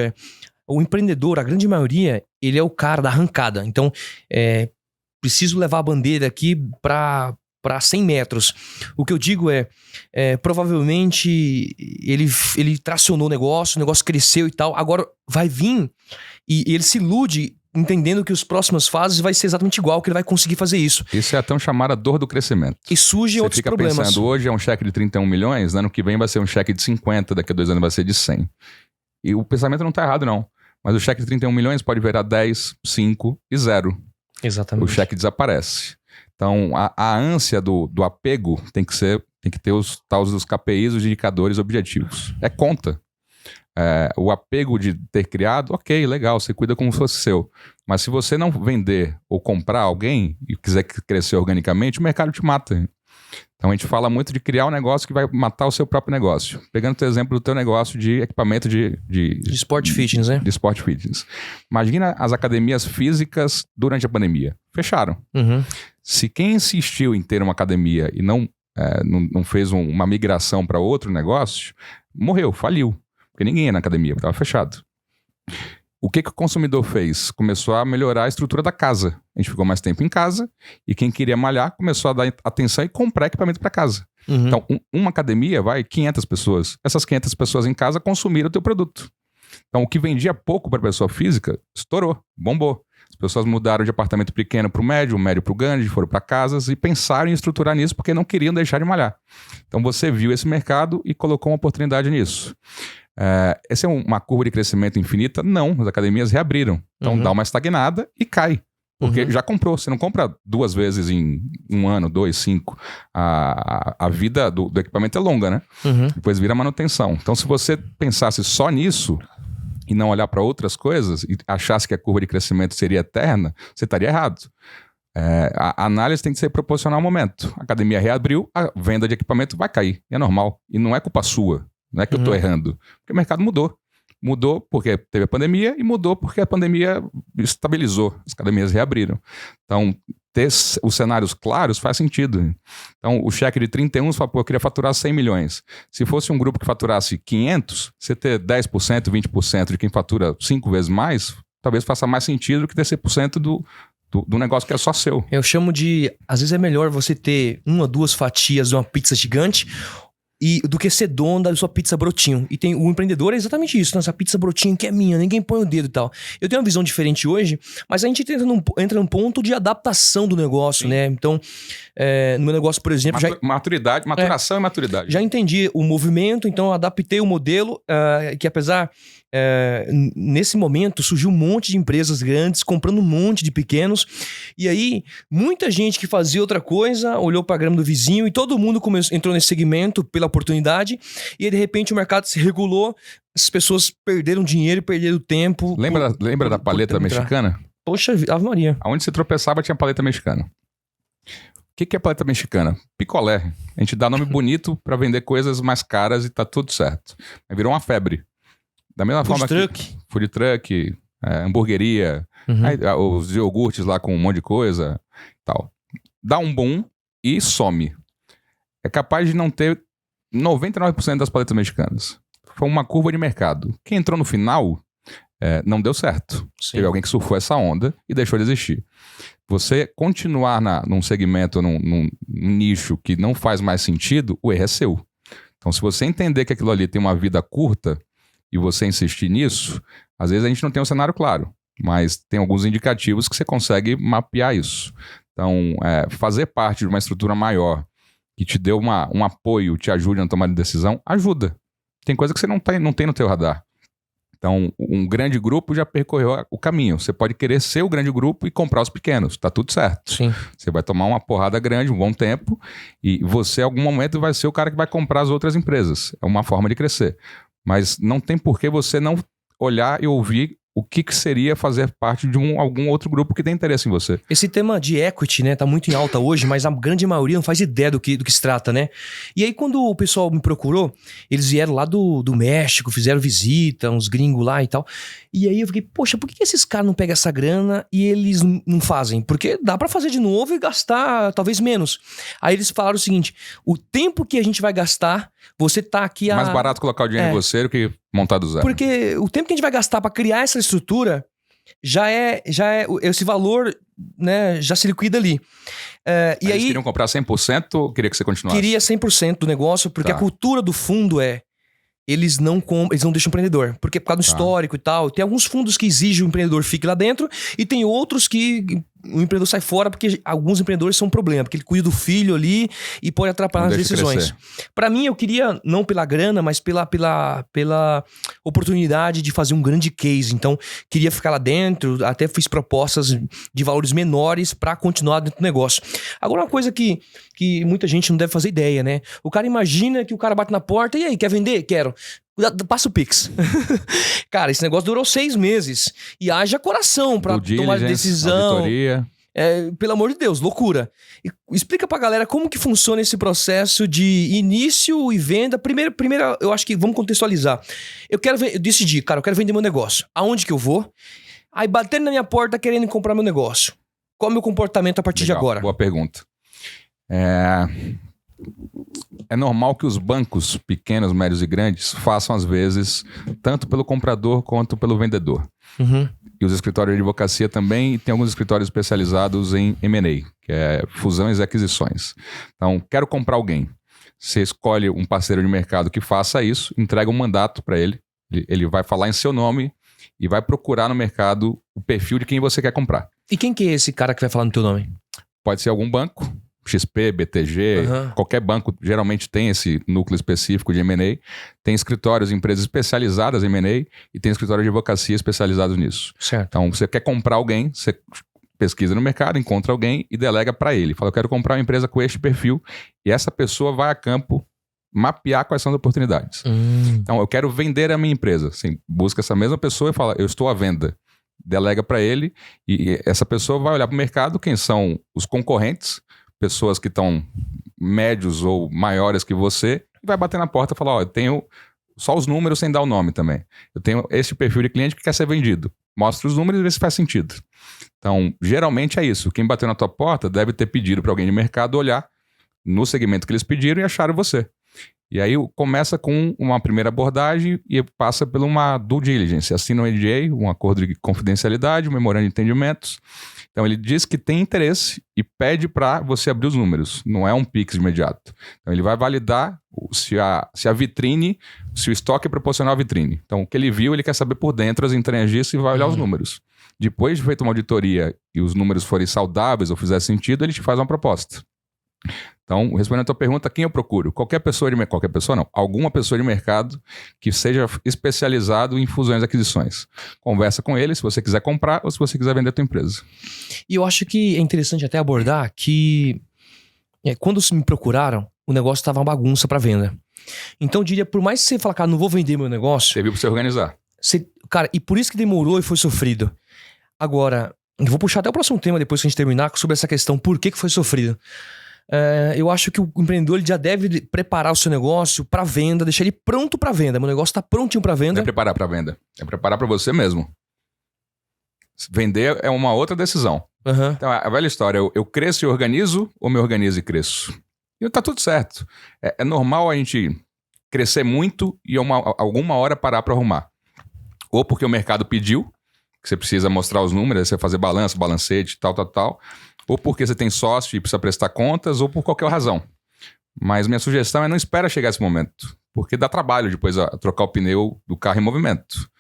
o empreendedor, a grande maioria, ele é o cara da arrancada. Então, preciso levar a bandeira aqui para 100 metros. O que eu digo provavelmente ele tracionou o negócio cresceu e tal. Agora vai vir e ele se ilude entendendo que as próximas fases vai ser exatamente igual, que ele vai conseguir fazer isso. Isso é a tão chamada dor do crescimento. E surgem outros problemas. Você fica pensando, hoje é um cheque de 31 milhões, ano que vem vai ser um cheque de 50, daqui a 2 anos vai ser de 100. E o pensamento não está errado, não. Mas o cheque de 31 milhões pode virar 10, 5 e 0. Exatamente. O cheque desaparece. Então, a ânsia do apego tem que ter os tais dos KPIs, os indicadores objetivos. É conta. O apego de ter criado, ok, legal, você cuida como se fosse seu. Mas se você não vender ou comprar alguém e quiser crescer organicamente, o mercado te mata. Então a gente fala muito de criar um negócio que vai matar o seu próprio negócio. Pegando o exemplo do teu negócio de equipamento de Sport Fitness, né? De Sport Fitness. Imagina as academias físicas durante a pandemia. Fecharam. Se quem insistiu em ter uma academia e não fez uma migração para outro negócio, morreu, faliu. Porque ninguém ia na academia, estava fechado. O que o consumidor fez? Começou a melhorar a estrutura da casa. A gente ficou mais tempo em casa e quem queria malhar começou a dar atenção e comprar equipamento para casa. Então, uma academia vai 500 pessoas. Essas 500 pessoas em casa consumiram o teu produto. Então, o que vendia pouco para a pessoa física, estourou, bombou. As pessoas mudaram de apartamento pequeno para o médio para o grande, foram para casas e pensaram em estruturar nisso porque não queriam deixar de malhar. Então, você viu esse mercado e colocou uma oportunidade nisso. Essa é uma curva de crescimento infinita? Não, as academias reabriram. Então dá uma estagnada e cai. Porque já comprou, você não compra 2 vezes em 1 ano, 2, 5. A vida do equipamento é longa, né? Depois vira manutenção. Então se você pensasse só nisso e não olhar para outras coisas e achasse que a curva de crescimento seria eterna, você estaria errado. A análise tem que ser proporcional ao momento. A academia reabriu, a venda de equipamento vai cair. É normal. E não é culpa sua. Não é que eu estou errando. Porque o mercado mudou. Mudou porque teve a pandemia e mudou porque a pandemia estabilizou. As academias reabriram. Então, ter os cenários claros faz sentido. Então, o cheque de 31, você fala, pô, eu queria faturar 100 milhões. Se fosse um grupo que faturasse 500, você ter 10%, 20% de quem fatura 5 vezes mais, talvez faça mais sentido do que ter 100% do negócio que é só seu. Eu chamo de... Às vezes é melhor você ter 1 ou 2 fatias de uma pizza gigante do que ser dono da sua pizza brotinho. E o empreendedor é exatamente isso. Nossa pizza brotinho que é minha, ninguém põe o dedo e tal. Eu tenho uma visão diferente hoje, mas a gente entra num ponto de adaptação do negócio, Sim. né? Então, no meu negócio, por exemplo... Maturação e maturidade. Já entendi o movimento, então eu adaptei o modelo, que apesar... nesse momento surgiu um monte de empresas grandes comprando um monte de pequenos, e aí muita gente que fazia outra coisa olhou para a grama do vizinho e todo mundo entrou nesse segmento pela oportunidade, e aí, de repente o mercado se regulou, as pessoas perderam dinheiro e perderam tempo. Lembra da paleta mexicana? Poxa, Ave Maria. Aonde se tropeçava tinha paleta mexicana. O que é paleta mexicana? Picolé. A gente dá nome bonito para vender coisas mais caras e tá tudo certo. Aí virou uma febre. Da mesma forma que food truck, hamburgueria, os iogurtes lá com um monte de coisa, tal. Dá um boom e some. É capaz de não ter 99% das paletas mexicanas. Foi uma curva de mercado. Quem entrou no final não deu certo. Sim. Teve alguém que surfou essa onda e deixou de existir. Você continuar num segmento, num nicho que não faz mais sentido, o erro é seu. Então, se você entender que aquilo ali tem uma vida curta, e você insistir nisso, às vezes a gente não tem um cenário claro, mas tem alguns indicativos que você consegue mapear isso. Então, fazer parte de uma estrutura maior, que te dê um apoio, te ajude na tomada de decisão, ajuda. Tem coisa que você não tem no teu radar. Então, um grande grupo já percorreu o caminho. Você pode querer ser o grande grupo e comprar os pequenos, tá tudo certo. Sim. Você vai tomar uma porrada grande, um bom tempo, e você, em algum momento, vai ser o cara que vai comprar as outras empresas. É uma forma de crescer. Mas não tem por que você não olhar e ouvir o que seria fazer parte de algum outro grupo que tem interesse em você. Esse tema de equity, né, tá muito em alta hoje, mas a grande maioria não faz ideia do que se trata, né? E aí, quando o pessoal me procurou, eles vieram lá do México, fizeram visita, uns gringos lá e tal. E aí eu fiquei, poxa, por que esses caras não pegam essa grana e eles não fazem? Porque dá pra fazer de novo e gastar talvez menos. Aí eles falaram o seguinte, o tempo que a gente vai gastar, você tá aqui Mais barato colocar o dinheiro em você do que montar do zero. Porque o tempo que a gente vai gastar pra criar essa estrutura já é esse valor, né, já se liquida ali. E eles aí queriam comprar 100% ou queria que você continuasse? Queria 100% do negócio, porque a cultura do fundo eles não deixam o empreendedor, porque por causa do histórico e tal. Tem alguns fundos que exigem o empreendedor fique lá dentro e tem outros que o empreendedor sai fora porque alguns empreendedores são um problema, porque ele cuida do filho ali e pode atrapalhar as decisões. Para mim, eu queria, não pela grana, mas pela oportunidade de fazer um grande case. Então, queria ficar lá dentro, até fiz propostas de valores menores para continuar dentro do negócio. Agora, uma coisa que muita gente não deve fazer ideia, né? O cara imagina que o cara bate na porta, e aí, quer vender? Quero. Passa o Pix. Cara, esse negócio durou 6 meses. E haja coração pra tomar decisão. Auditoria. Pelo amor de Deus, loucura. Explica pra galera como que funciona esse processo de início e venda. Primeiro, eu acho que vamos contextualizar. Eu decidi, cara, eu quero vender meu negócio. Aonde que eu vou? Aí batendo na minha porta querendo comprar meu negócio. Qual é o meu comportamento a partir de agora? Boa pergunta. É normal que os bancos pequenos, médios e grandes façam às vezes tanto pelo comprador quanto pelo vendedor. E os escritórios de advocacia também, e tem alguns escritórios especializados em M&A, que é fusões e aquisições. Então, quero comprar alguém. Você escolhe um parceiro de mercado que faça isso, entrega um mandato para ele, ele vai falar em seu nome e vai procurar no mercado o perfil de quem você quer comprar. E quem que é esse cara que vai falar no teu nome? Pode ser algum banco, XP, BTG, qualquer banco geralmente tem esse núcleo específico de M&A. Tem escritórios, empresas especializadas em M&A e tem escritórios de advocacia especializados nisso. Certo. Então, você quer comprar alguém, você pesquisa no mercado, encontra alguém e delega para ele. Fala, eu quero comprar uma empresa com este perfil e essa pessoa vai a campo mapear quais são as oportunidades. Então, eu quero vender a minha empresa. Assim, busca essa mesma pessoa e fala, eu estou à venda. delega para ele e essa pessoa vai olhar para o mercado, quem são os concorrentes, pessoas que estão médios ou maiores que você, e vai bater na porta e falar, eu tenho só os números sem dar o nome também. Eu tenho esse perfil de cliente que quer ser vendido. Mostra os números e vê se faz sentido. Então, geralmente é isso. Quem bateu na tua porta deve ter pedido para alguém de mercado olhar no segmento que eles pediram e acharam você. E aí começa com uma primeira abordagem e passa por uma due diligence. Assina um NDA, um acordo de confidencialidade, um memorando de entendimentos. Então ele diz que tem interesse e pede para você abrir os números. Não é um Pix de imediato. Então ele vai validar se a vitrine, se o estoque é proporcional à vitrine. Então o que ele viu, ele quer saber por dentro as entranhas disso e vai olhar os números. Depois de feita uma auditoria e os números forem saudáveis ou fizer sentido, ele te faz uma proposta. Então, respondendo a tua pergunta, quem eu procuro? Qualquer pessoa de mercado, qualquer pessoa não, alguma pessoa de mercado que seja especializado em fusões e aquisições. Conversa com ele se você quiser comprar ou se você quiser vender a tua empresa. E eu acho que é interessante até abordar que quando me procuraram, o negócio estava uma bagunça para venda. Então eu diria, por mais que você fale, cara, não vou vender meu negócio... Serviu para você organizar. Cara, e por isso que demorou e foi sofrido. Agora, eu vou puxar até o próximo tema depois que a gente terminar sobre essa questão, por que foi sofrido. Eu acho que o empreendedor ele já deve preparar o seu negócio para venda, deixar ele pronto para venda. Meu negócio está prontinho para venda. Não é preparar para venda, é preparar para você mesmo. Vender é uma outra decisão. Então, a velha história, eu cresço e organizo ou me organizo e cresço? E tá tudo certo. É normal a gente crescer muito e alguma hora parar para arrumar. Ou porque o mercado pediu, que você precisa mostrar os números, você fazer balanço, balancete, tal. Ou porque você tem sócio e precisa prestar contas, ou por qualquer razão. Mas minha sugestão é não espera chegar esse momento, porque dá trabalho depois a trocar o pneu do carro em movimento.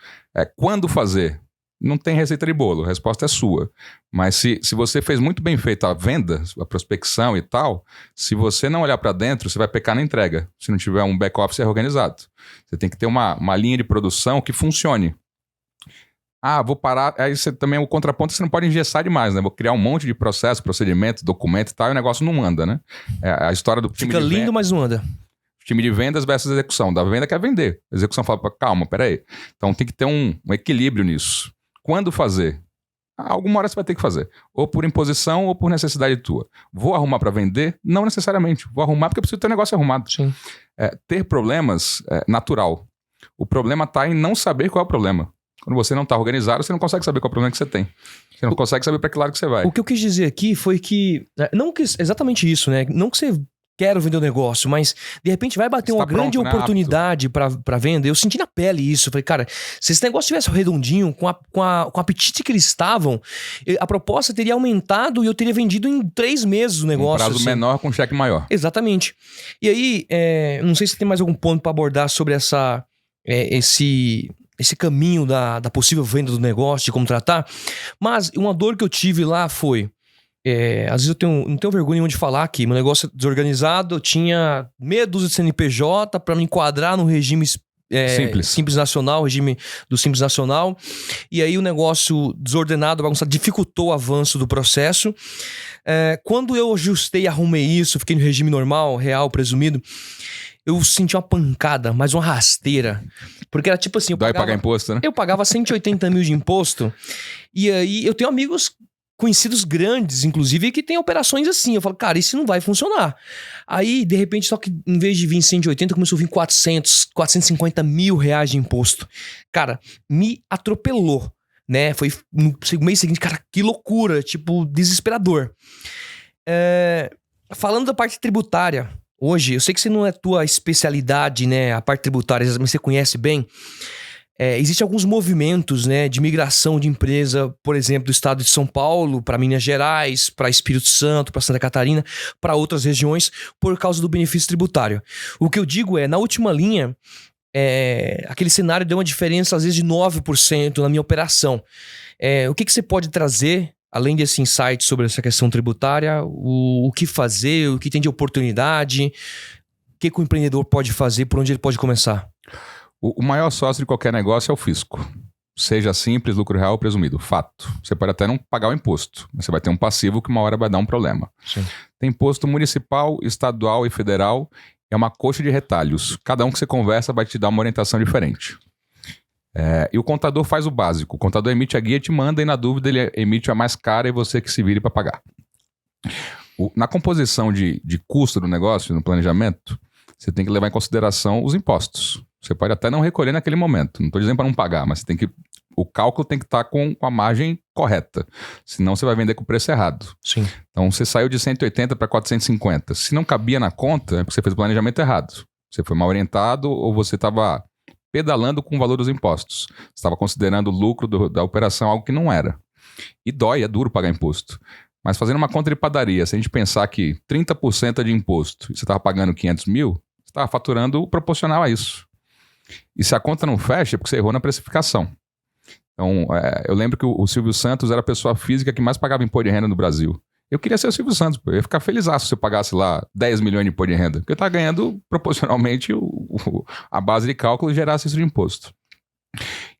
Quando fazer? Não tem receita de bolo, a resposta é sua. Mas se você fez muito bem feita a venda, a prospecção e tal, se você não olhar para dentro, você vai pecar na entrega. Se não tiver um back-office organizado. Você tem que ter uma linha de produção que funcione. Vou parar. Aí você também, o contraponto, você não pode engessar demais, né? Vou criar um monte de processo, procedimento, documento e tal, e o negócio não anda, né? A história do time Fica lindo, mas não anda. Time de vendas versus execução. Da venda quer vender. A execução fala, calma, peraí. Então tem que ter um equilíbrio nisso. Quando fazer? Alguma hora você vai ter que fazer. Ou por imposição ou por necessidade tua. Vou arrumar para vender? Não necessariamente. Vou arrumar porque eu preciso ter um negócio arrumado. Sim. Ter problemas é natural. O problema está em não saber qual é o problema. Quando você não está organizado, você não consegue saber qual é o problema que você tem. Você não consegue saber para que lado que você vai. O que eu quis dizer aqui foi que... Não que exatamente isso, né? Não que você quer vender o negócio, mas de repente vai bater uma grande oportunidade para venda. Eu senti na pele isso. Falei, cara, se esse negócio tivesse redondinho, com o apetite que eles estavam, a proposta teria aumentado e eu teria vendido em 3 meses o negócio. Um prazo menor com cheque maior. Exatamente. E aí, não sei se tem mais algum ponto para abordar sobre esse caminho da possível venda do negócio, de como tratar. Mas uma dor que eu tive lá foi... às vezes não tenho vergonha nenhuma de falar que meu negócio é desorganizado, eu tinha meia dúzia de CNPJ para me enquadrar no regime Simples Nacional, regime do Simples Nacional. E aí o negócio desordenado, bagunçado, dificultou o avanço do processo. Quando eu ajustei e arrumei isso, fiquei no regime normal, real, presumido, eu senti uma pancada, mas uma rasteira. Porque era tipo assim... Dói pagar imposto, né? Eu pagava 180 mil de imposto. E aí eu tenho amigos conhecidos grandes, inclusive, que têm operações assim. Eu falo, cara, isso não vai funcionar. Aí, de repente, só que em vez de vir 180, começou a vir 450 mil reais de imposto. Cara, me atropelou, né? Foi no mês seguinte, cara, que loucura, tipo, desesperador. Falando da parte tributária, hoje, eu sei que você não é tua especialidade, né? A parte tributária, mas você conhece bem. Existem alguns movimentos, né, de migração de empresa, por exemplo, do estado de São Paulo para Minas Gerais, para Espírito Santo, para Santa Catarina, para outras regiões, por causa do benefício tributário. O que eu digo na última linha, aquele cenário deu uma diferença, às vezes, de 9% na minha operação. O que você pode trazer, além desse insight sobre essa questão tributária, o que fazer, o que tem de oportunidade, o que o empreendedor pode fazer, por onde ele pode começar? O maior sócio de qualquer negócio é o fisco. Seja simples, lucro real ou presumido. Fato. Você pode até não pagar o imposto, mas você vai ter um passivo que uma hora vai dar um problema. Sim. Tem imposto municipal, estadual e federal. É uma coxa de retalhos. Cada um que você conversa vai te dar uma orientação diferente. E o contador faz o básico. O contador emite a guia, te manda e na dúvida ele emite a mais cara e você que se vire para pagar. Na composição de custo do negócio, no planejamento, você tem que levar em consideração os impostos. Você pode até não recolher naquele momento. Não estou dizendo para não pagar, mas o cálculo tem que estar com a margem correta. Senão você vai vender com o preço errado. Sim. Então você saiu de 180 para 450. Se não cabia na conta, é porque você fez o planejamento errado. Você foi mal orientado ou você estava pedalando com o valor dos impostos. Você estava considerando o lucro da operação algo que não era. E dói, é duro pagar imposto. Mas fazendo uma conta de padaria, se a gente pensar que 30% é de imposto e você estava pagando 500 mil, você estava faturando proporcional a isso. E se a conta não fecha, é porque você errou na precificação. Então, eu lembro que o Silvio Santos era a pessoa física que mais pagava imposto de renda no Brasil. Eu queria ser o Silvio Santos, eu ia ficar felizaço se eu pagasse lá 10 milhões de imposto de renda, porque eu estava ganhando proporcionalmente a base de cálculo e gerasse isso de imposto.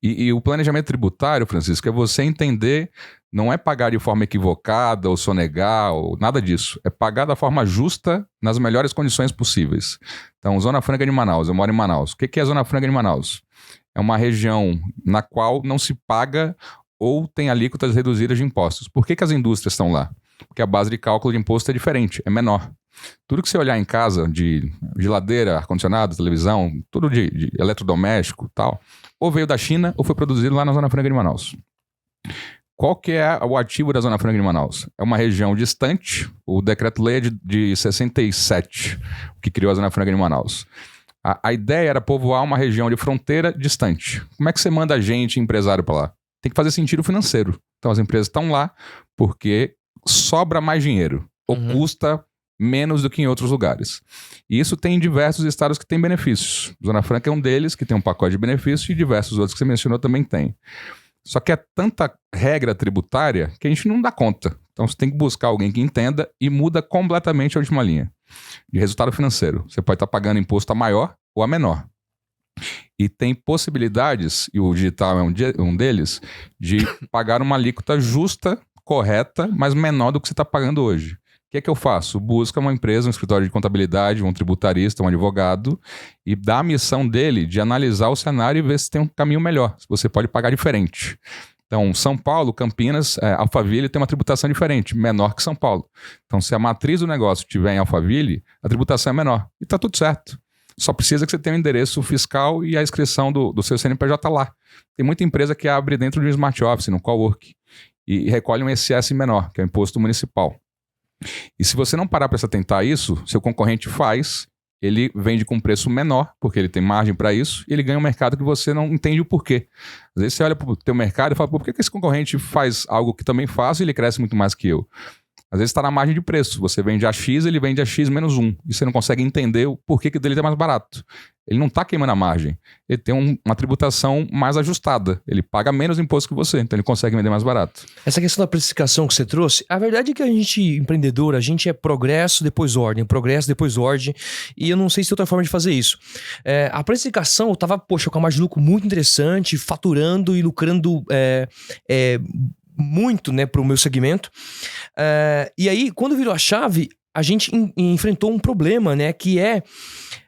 E o planejamento tributário, Francisco, é você entender, não é pagar de forma equivocada ou sonegar, ou nada disso. É pagar da forma justa, nas melhores condições possíveis. Então, Zona Franca de Manaus, eu moro em Manaus. O que é a Zona Franca de Manaus? É uma região na qual não se paga ou tem alíquotas reduzidas de impostos. Por que as indústrias estão lá? Porque a base de cálculo de imposto é diferente, é menor. Tudo que você olhar em casa, de geladeira, ar-condicionado, televisão, tudo de eletrodoméstico e tal, ou veio da China ou foi produzido lá na Zona Franca de Manaus. Qual que é o ativo da Zona Franca de Manaus? É uma região distante, o decreto-lei é de 67, que criou a Zona Franca de Manaus. A ideia era povoar uma região de fronteira distante. Como é que você manda gente, empresário para lá? Tem que fazer sentido financeiro. Então as empresas estão lá porque sobra mais dinheiro, ou custa menos do que em outros lugares. E isso tem em diversos estados que têm benefícios. Zona Franca é um deles, que tem um pacote de benefícios, e diversos outros que você mencionou também tem. Só que é tanta regra tributária que a gente não dá conta. Então você tem que buscar alguém que entenda e muda completamente a última linha de resultado financeiro. Você pode estar pagando imposto a maior ou a menor. E tem possibilidades, e o digital é um deles, de pagar uma alíquota justa, correta, mas menor do que você está pagando hoje. O que eu faço? Busca uma empresa, um escritório de contabilidade, um tributarista, um advogado, e dá a missão dele de analisar o cenário e ver se tem um caminho melhor, se você pode pagar diferente. Então, São Paulo, Campinas, Alphaville tem uma tributação diferente, menor que São Paulo. Então, se a matriz do negócio estiver em Alphaville, a tributação é menor. E está tudo certo. Só precisa que você tenha o endereço fiscal e a inscrição do seu CNPJ lá. Tem muita empresa que abre dentro de um smart office, no cowork, e recolhe um ISS menor, que é o imposto municipal. E se você não parar para se atentar a isso, seu concorrente faz, ele vende com preço menor, porque ele tem margem para isso, e ele ganha um mercado que você não entende o porquê. Às vezes você olha para o teu mercado e fala, por que esse concorrente faz algo que também faço e ele cresce muito mais que eu? Às vezes está na margem de preço. Você vende a X, ele vende a X menos 1. E você não consegue entender o porquê que dele é mais barato. Ele não está queimando a margem. Ele tem uma tributação mais ajustada. Ele paga menos imposto que você, então ele consegue vender mais barato. Essa questão da precificação que você trouxe, a verdade é que a gente, empreendedor, a gente é progresso, depois ordem, progresso, depois ordem. E eu não sei se tem outra forma de fazer isso. A precificação, eu tava, com a margem de lucro muito interessante, faturando e lucrando muito, né, pro meu segmento. E aí, quando virou a chave, a gente enfrentou um problema, né, que é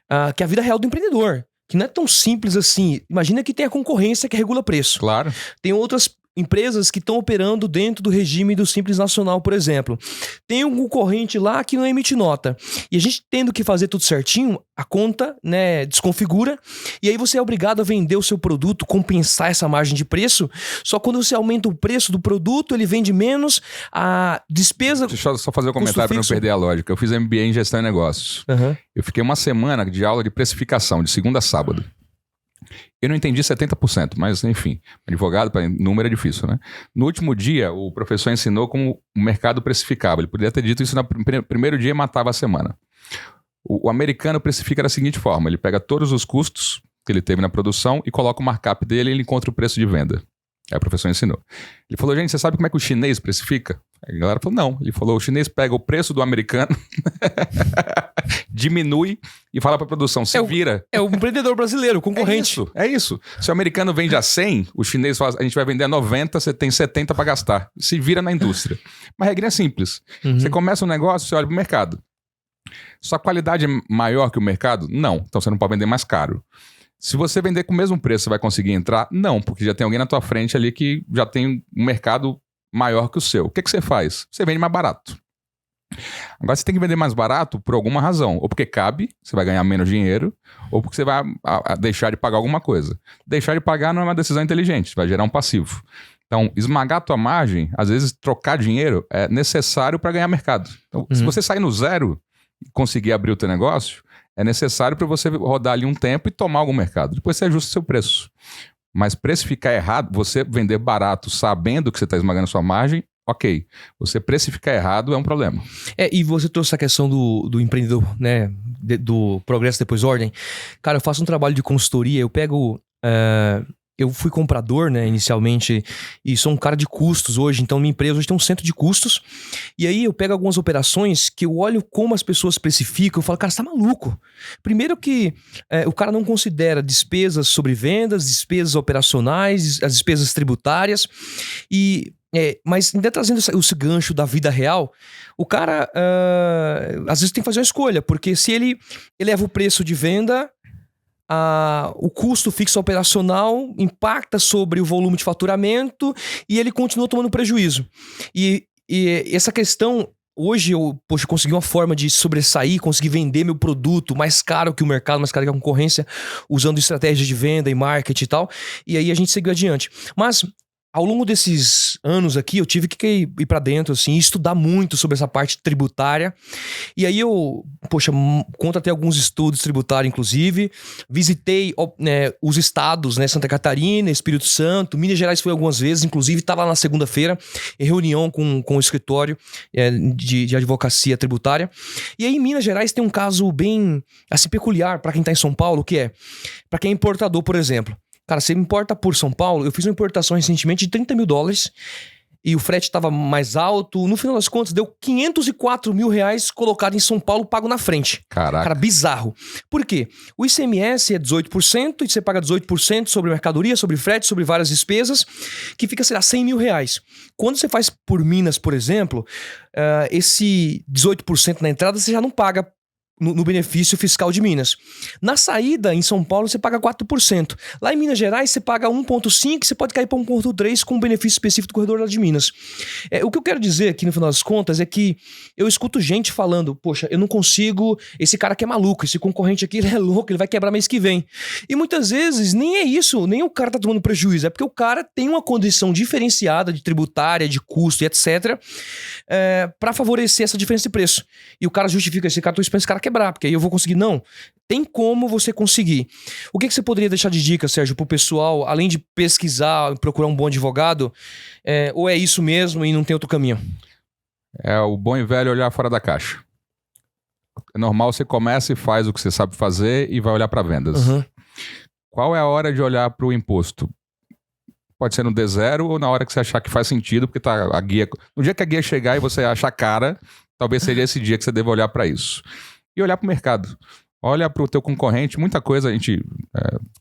a vida real do empreendedor, que não é tão simples assim. Imagina que tem a concorrência que regula preço. Claro. Tem outras empresas que estão operando dentro do regime do Simples Nacional, por exemplo. Tem um concorrente lá que não emite nota. E a gente tendo que fazer tudo certinho, a conta, né, desconfigura. E aí você é obrigado a vender o seu produto, compensar essa margem de preço. Só quando você aumenta o preço do produto, ele vende menos. A despesa... Deixa eu só fazer um comentário para não perder a lógica. Eu fiz MBA em Gestão e Negócios. Eu fiquei uma semana de aula de precificação, de segunda a sábado. Eu não entendi 70%, mas enfim, advogado, para número é difícil, né? No último dia, o professor ensinou como o mercado precificava. Ele poderia ter dito isso no primeiro dia e matava a semana. O americano precifica da seguinte forma: ele pega todos os custos que ele teve na produção e coloca o markup dele e ele encontra o preço de venda. Aí o professor ensinou. Ele falou, gente, você sabe como é que o chinês precifica? Aí a galera falou, não. Ele falou, o chinês pega o preço do americano, diminui e fala para a produção, se vira. É o empreendedor brasileiro, o concorrente. É isso. Se o americano vende a 100, o chinês fala, a gente vai vender a 90, você tem 70 para gastar. Se vira na indústria. Uma regrinha simples. Você começa um negócio, você olha para o mercado. Sua qualidade é maior que o mercado? Não. Então você não pode vender mais caro. Se você vender com o mesmo preço, você vai conseguir entrar? Não, porque já tem alguém na tua frente ali que já tem um mercado maior que o seu. O que você faz? Você vende mais barato. Agora você tem que vender mais barato por alguma razão. Ou porque cabe, você vai ganhar menos dinheiro, ou porque você vai deixar de pagar alguma coisa. Deixar de pagar não é uma decisão inteligente, vai gerar um passivo. Então, esmagar a tua margem, às vezes trocar dinheiro é necessário para ganhar mercado. Então, se você sair no zero e conseguir abrir o teu negócio, é necessário para você rodar ali um tempo e tomar algum mercado. Depois você ajusta o seu preço. Mas precificar errado, você vender barato sabendo que você está esmagando a sua margem, ok. Você precificar errado é um problema. E você trouxe essa questão do empreendedor, né? Do progresso depois ordem. Cara, eu faço um trabalho de consultoria, eu pego... Eu fui comprador, né, inicialmente, e sou um cara de custos hoje. Então, minha empresa hoje tem um centro de custos. E aí, eu pego algumas operações que eu olho como as pessoas precificam. Eu falo, cara, você tá maluco. Primeiro que o cara não considera despesas sobre vendas, despesas operacionais, as despesas tributárias. Mas ainda trazendo esse gancho da vida real, o cara, às vezes, tem que fazer uma escolha. Porque se ele eleva o preço de venda... o custo fixo operacional impacta sobre o volume de faturamento e ele continua tomando prejuízo. E essa questão, hoje eu consegui uma forma de sobressair, conseguir vender meu produto mais caro que o mercado, mais caro que a concorrência, usando estratégias de venda e marketing e tal. E aí a gente seguiu adiante. Mas... ao longo desses anos aqui, eu tive que ir pra dentro, assim, e estudar muito sobre essa parte tributária. E aí eu, contratei alguns estudos tributários, inclusive. Visitei os estados, né? Santa Catarina, Espírito Santo, Minas Gerais foi algumas vezes. Inclusive, estava lá na segunda-feira, em reunião com o escritório de advocacia tributária. E aí, em Minas Gerais, tem um caso bem, assim, peculiar para quem tá em São Paulo, que é, para quem é importador, por exemplo. Cara, você importa por São Paulo, eu fiz uma importação recentemente de $30 mil e o frete estava mais alto. No final das contas, deu R$504 mil colocado em São Paulo, pago na frente. Caraca. Cara, bizarro. Por quê? O ICMS é 18% e você paga 18% sobre mercadoria, sobre frete, sobre várias despesas, que fica, sei lá, R$100 mil. Quando você faz por Minas, por exemplo, esse 18% na entrada você já não paga no benefício fiscal de Minas. Na saída, em São Paulo, você paga 4%. Lá em Minas Gerais, você paga 1,5%, você pode cair para 1,3% com o benefício específico do corredor lá de Minas. O que eu quero dizer aqui, no final das contas, é que eu escuto gente falando, poxa, eu não consigo, esse cara aqui é maluco, esse concorrente aqui, ele é louco, ele vai quebrar mês que vem. E muitas vezes, nem é isso, nem o cara tá tomando prejuízo, é porque o cara tem uma condição diferenciada de tributária, de custo e etc., para favorecer essa diferença de preço. E o cara justifica, esse cara, tô esperando esse cara quebrar, porque aí eu vou conseguir. Não, tem como você conseguir. O que você poderia deixar de dica, Sérgio, pro pessoal, além de pesquisar, procurar um bom advogado, ou é isso mesmo e não tem outro caminho? É o bom e velho olhar fora da caixa. É normal, você começa e faz o que você sabe fazer e vai olhar para vendas. Uhum. Qual é a hora de olhar para o imposto? Pode ser no D0 ou na hora que você achar que faz sentido, porque tá a guia... No dia que a guia chegar e você achar cara, talvez seja esse dia que você deva olhar para isso. E olhar para o mercado. Olha para o teu concorrente, muita coisa a gente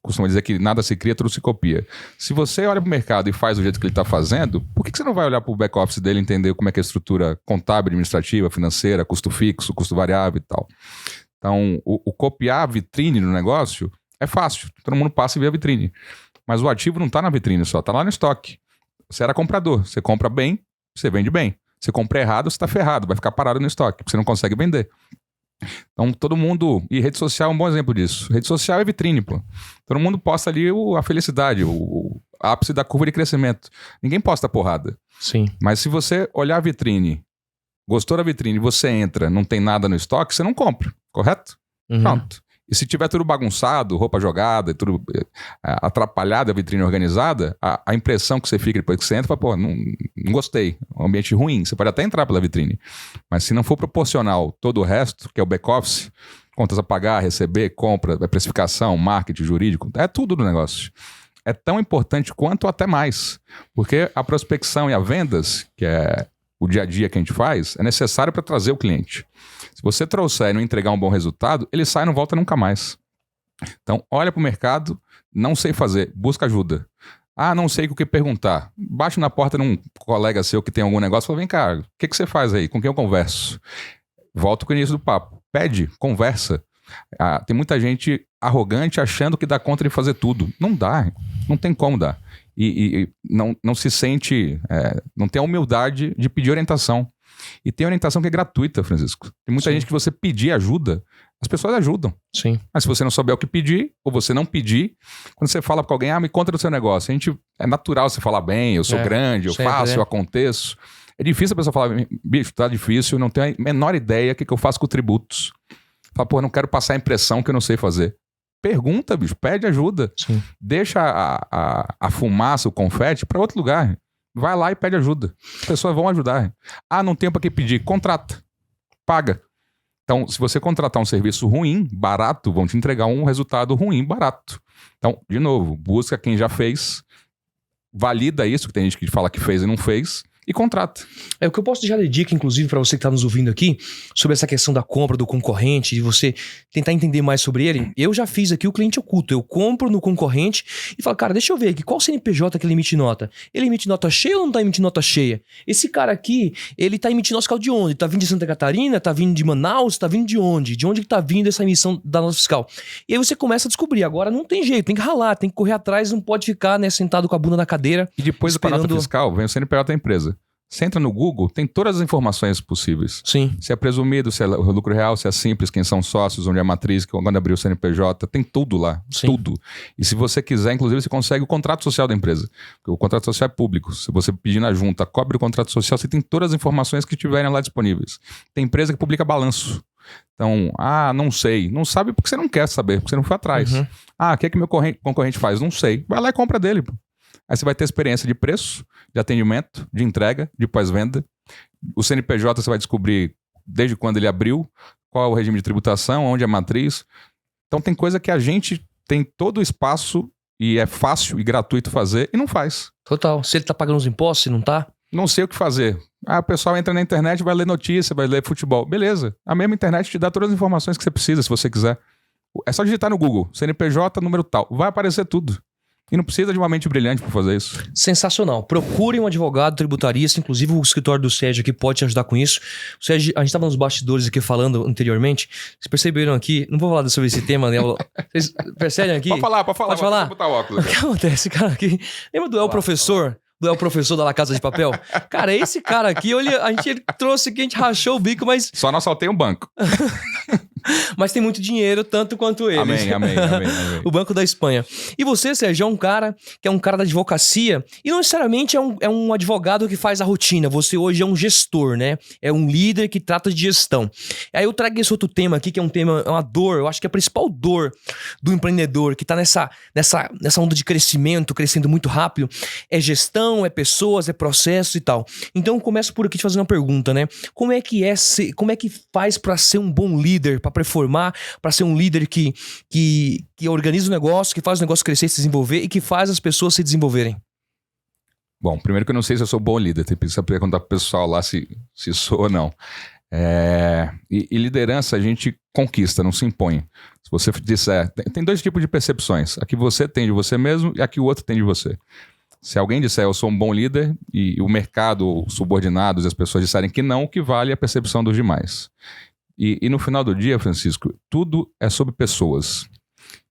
costuma dizer que nada se cria, tudo se copia. Se você olha para o mercado e faz do jeito que ele está fazendo, por que você não vai olhar para o back-office dele e entender como é que é a estrutura contábil, administrativa, financeira, custo fixo, custo variável e tal? Então, o copiar a vitrine no negócio é fácil. Todo mundo passa e vê a vitrine. Mas o ativo não está na vitrine só, está lá no estoque. Você era comprador, você compra bem, você vende bem. Você compra errado, você está ferrado, vai ficar parado no estoque, porque você não consegue vender. Então todo mundo... E rede social é um bom exemplo disso. Rede social é vitrine, pô. Todo mundo posta ali a felicidade, o ápice da curva de crescimento. Ninguém posta porrada. Sim. Mas se você olhar a vitrine, gostou da vitrine, você entra, não tem nada no estoque, você não compra, correto? Uhum. Pronto. E se tiver tudo bagunçado, roupa jogada, tudo atrapalhado, a vitrine organizada, a impressão que você fica depois que você entra, fala, pô, não gostei, um ambiente ruim. Você pode até entrar pela vitrine, mas se não for proporcional todo o resto, que é o back-office, contas a pagar, receber, compra, precificação, marketing, jurídico, é tudo do negócio. É tão importante quanto ou até mais, porque a prospecção e a vendas, que é o dia a dia que a gente faz, é necessário para trazer o cliente. Se você trouxer e não entregar um bom resultado, ele sai e não volta nunca mais. Então, olha para o mercado, não sei fazer, busca ajuda. Ah, não sei o que perguntar. Bate na porta de um colega seu que tem algum negócio e fala, vem cá, o que você faz aí? Com quem eu converso? Volta com o início do papo. Pede, conversa. Tem muita gente arrogante achando que dá conta de fazer tudo. Não dá, não tem como dar. E não se sente, não tem a humildade de pedir orientação. E tem orientação que é gratuita, Francisco. Tem muita gente que você pedir ajuda, as pessoas ajudam. Sim. Mas se você não souber o que pedir, ou você não pedir, quando você fala com alguém, me conta do seu negócio. É natural você falar bem, eu sou grande, eu faço, eu aconteço. É difícil a pessoa falar, bicho, tá difícil, não tenho a menor ideia do que eu faço com tributos. Fala, pô, não quero passar a impressão que eu não sei fazer. Pergunta, bicho, pede ajuda. Sim. Deixa a fumaça, o confete para outro lugar. Vai lá e pede ajuda. As pessoas vão ajudar. Não tem para que pedir. Contrata. Paga. Então, se você contratar um serviço ruim, barato, vão te entregar um resultado ruim, barato. Então, de novo, busca quem já fez, valida isso, que tem gente que fala que fez e não fez, e contrata. O que eu posso deixar de dica, inclusive, para você que está nos ouvindo aqui, sobre essa questão da compra do concorrente, de você tentar entender mais sobre ele. Eu já fiz aqui o cliente oculto. Eu compro no concorrente e falo, cara, deixa eu ver aqui, qual CNPJ que ele emite nota? Ele emite nota cheia ou não está emitindo nota cheia? Esse cara aqui, ele está emitindo nota fiscal de onde? Está vindo de Santa Catarina? Está vindo de Manaus? Está vindo de onde? De onde que está vindo essa emissão da nota fiscal? E aí você começa a descobrir. Agora não tem jeito, tem que ralar, tem que correr atrás, não pode ficar, né, sentado com a bunda na cadeira. E depois esperando... da nota fiscal, vem o CNPJ da empresa. Você entra no Google, tem todas as informações possíveis. Sim. Se é presumido, se é o lucro real, se é simples, quem são sócios, onde é a matriz, quando abriu o CNPJ, tem tudo lá. Sim. Tudo. E se você quiser, inclusive, você consegue o contrato social da empresa. Porque o contrato social é público. Se você pedir na junta, cobre o contrato social, você tem todas as informações que tiverem lá disponíveis. Tem empresa que publica balanço. Então, não sei. Não sabe porque você não quer saber, porque você não foi atrás. Uhum. O que é que meu concorrente faz? Não sei. Vai lá e compra dele, pô. Aí você vai ter experiência de preço, de atendimento, de entrega, de pós-venda. O CNPJ você vai descobrir desde quando ele abriu, qual é o regime de tributação, onde é a matriz. Então tem coisa que a gente tem todo o espaço e é fácil e gratuito fazer e não faz. Total. Se ele tá pagando os impostos, se não tá? Não sei o que fazer. O pessoal entra na internet, vai ler notícia, vai ler futebol. Beleza. A mesma internet te dá todas as informações que você precisa, se você quiser. É só digitar no Google, CNPJ, número tal. Vai aparecer tudo. E não precisa de uma mente brilhante para fazer isso. Sensacional. Procure um advogado tributarista, inclusive o escritório do Sérgio aqui pode te ajudar com isso. O Sérgio, a gente estava nos bastidores aqui falando anteriormente. Vocês perceberam aqui, não vou falar sobre esse tema, né? Vocês percebem aqui? Pode falar. Pode falar? Vou botar o óculos aqui. O que acontece, cara? Aqui, lembra do El Professor? Do El Professor da La Casa de Papel? Cara, esse cara aqui, ele trouxe aqui, a gente rachou o bico, mas... Só não assaltei um banco. Mas tem muito dinheiro, tanto quanto ele. Amém. O Banco da Espanha. E você, Sérgio, é um cara que é um cara da advocacia e não necessariamente é um advogado que faz a rotina. Você hoje é um gestor, né? É um líder que trata de gestão. Aí eu trago esse outro tema aqui, que é um tema, é uma dor, eu acho que é a principal dor do empreendedor que tá nessa onda de crescimento, crescendo muito rápido. É gestão, é pessoas, é processo e tal. Então eu começo por aqui te fazendo uma pergunta, né? Como é que faz pra ser um bom líder, pra performar, para ser um líder que organiza o negócio, que faz o negócio crescer e se desenvolver e que faz as pessoas se desenvolverem? Bom, primeiro que eu não sei se eu sou bom líder, tem que perguntar pro pessoal lá se sou ou não. E liderança a gente conquista, não se impõe. Se você disser, tem dois tipos de percepções, a que você tem de você mesmo e a que o outro tem de você. Se alguém disser eu sou um bom líder e o mercado, os subordinados e as pessoas disserem que não, o que vale é a percepção dos demais. E no final do dia, Francisco, tudo é sobre pessoas.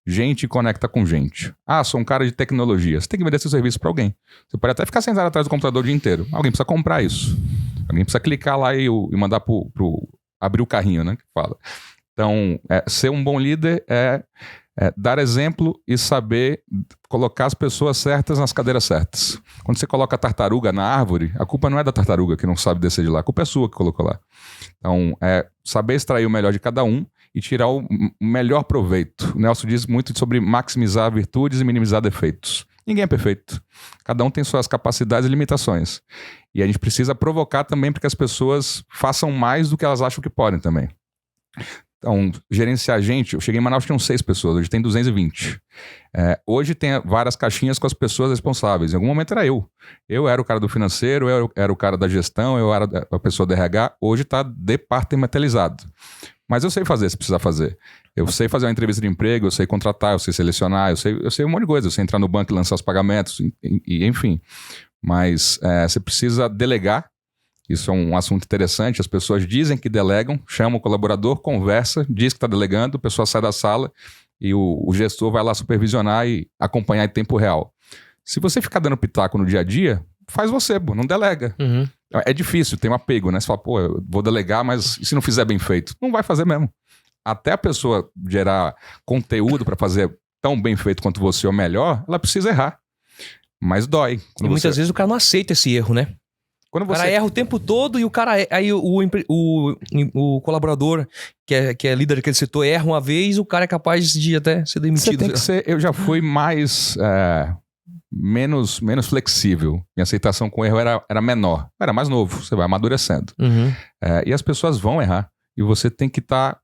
Gente conecta com gente. Sou um cara de tecnologia. Você tem que vender seu serviço para alguém. Você pode até ficar sentado atrás do computador o dia inteiro. Alguém precisa comprar isso. Alguém precisa clicar lá e mandar abrir o carrinho, né? Que fala. Então, ser um bom líder é dar exemplo e saber colocar as pessoas certas nas cadeiras certas. Quando você coloca a tartaruga na árvore, a culpa não é da tartaruga que não sabe descer de lá, a culpa é sua que colocou lá. Então, saber extrair o melhor de cada um e tirar o melhor proveito. O Nelson diz muito sobre maximizar virtudes e minimizar defeitos. Ninguém é perfeito. Cada um tem suas capacidades e limitações. E a gente precisa provocar também para que as pessoas façam mais do que elas acham que podem também. Então, gerenciar gente, eu cheguei em Manaus, tinham 6 pessoas, hoje tem 220. Hoje tem várias caixinhas com as pessoas responsáveis. Em algum momento era eu. Eu era o cara do financeiro, eu era o cara da gestão, eu era a pessoa do RH. Hoje está departamentalizado. Mas eu sei fazer se precisar fazer. Eu sei fazer uma entrevista de emprego, eu sei contratar, eu sei selecionar, eu sei um monte de coisa. Eu sei entrar no banco e lançar os pagamentos, enfim. Mas você precisa delegar Isso é um assunto interessante. As pessoas dizem que delegam, chamam o colaborador, conversa, diz que está delegando, a pessoa sai da sala e o gestor vai lá supervisionar e acompanhar em tempo real. Se você ficar dando pitaco no dia a dia, faz você, pô, não delega. Uhum. É difícil, tem um apego, né? Você fala, pô, eu vou delegar, mas e se não fizer bem feito? Não vai fazer mesmo. Até a pessoa gerar conteúdo para fazer tão bem feito quanto você ou melhor, ela precisa errar. Mas dói. E muitas vezes o cara não aceita esse erro, né? Quando O cara erra o tempo todo e o cara... Aí o colaborador, que é líder daquele setor, erra uma vez, o cara é capaz de até ser demitido. Você tem que ser... Eu já fui mais... menos flexível. Minha aceitação com erro era menor. Era mais novo. Você vai amadurecendo. Uhum. E as pessoas vão errar. E você tem que estar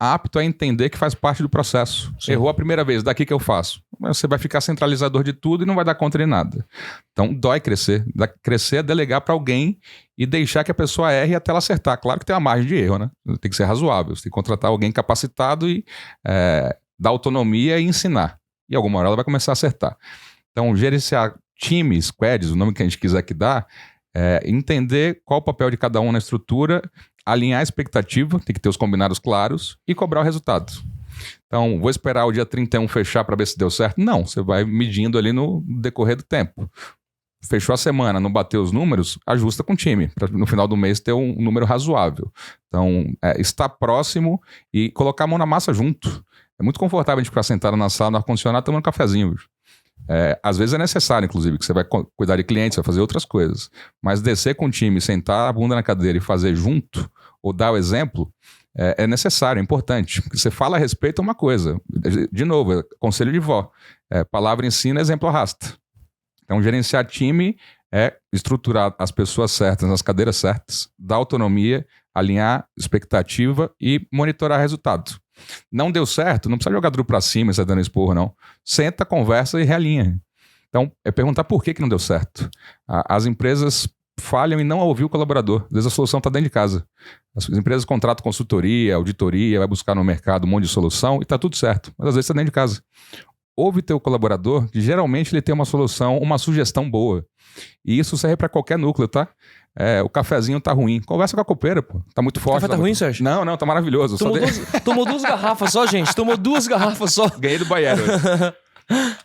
apto a entender que faz parte do processo. Sim. Errou a primeira vez, daqui que eu faço. Você vai ficar centralizador de tudo e não vai dar conta de nada. Então, dói crescer. Crescer é delegar para alguém e deixar que a pessoa erre até ela acertar. Claro que tem uma margem de erro, né? Tem que ser razoável. Você tem que contratar alguém capacitado e dar autonomia e ensinar. E alguma hora ela vai começar a acertar. Então, gerenciar times, squads, o nome que a gente quiser que dá, entender qual o papel de cada um na estrutura, alinhar a expectativa, tem que ter os combinados claros e cobrar o resultado. Então, vou esperar o dia 31 fechar para ver se deu certo? Não, você vai medindo ali no decorrer do tempo. Fechou a semana, não bateu os números, ajusta com o time, para no final do mês ter um número razoável. Então, estar próximo e colocar a mão na massa junto. É muito confortável a gente ficar sentado na sala, no ar-condicionado, tomando um cafezinho. Às vezes é necessário, inclusive, que você vai cuidar de clientes, vai fazer outras coisas. Mas descer com o time, sentar a bunda na cadeira e fazer junto, ou dar o exemplo, é necessário, é importante. Porque você fala a respeito é uma coisa. De novo, conselho de vó. Palavra ensina, exemplo arrasta. Então, gerenciar time é estruturar as pessoas certas nas cadeiras certas, dar autonomia, alinhar expectativa e monitorar resultado. Não deu certo, não precisa jogar duro pra cima e sair dando esporro, não. Senta, conversa e realinha. Então, é perguntar por que não deu certo. As empresas falham em não ouvir o colaborador. Às vezes a solução está dentro de casa. As empresas contratam consultoria, auditoria, vai buscar no mercado um monte de solução e está tudo certo. Mas às vezes está dentro de casa. Ouve teu colaborador, que geralmente ele tem uma solução, uma sugestão boa. E isso serve para qualquer núcleo, tá? O cafezinho tá ruim. Conversa com a copeira, pô. Tá muito forte. O café tá ruim, Sérgio? Não, tá maravilhoso. Tomou 2 garrafas só, gente. Tomou 2 garrafas só. Ganhei do banheiro.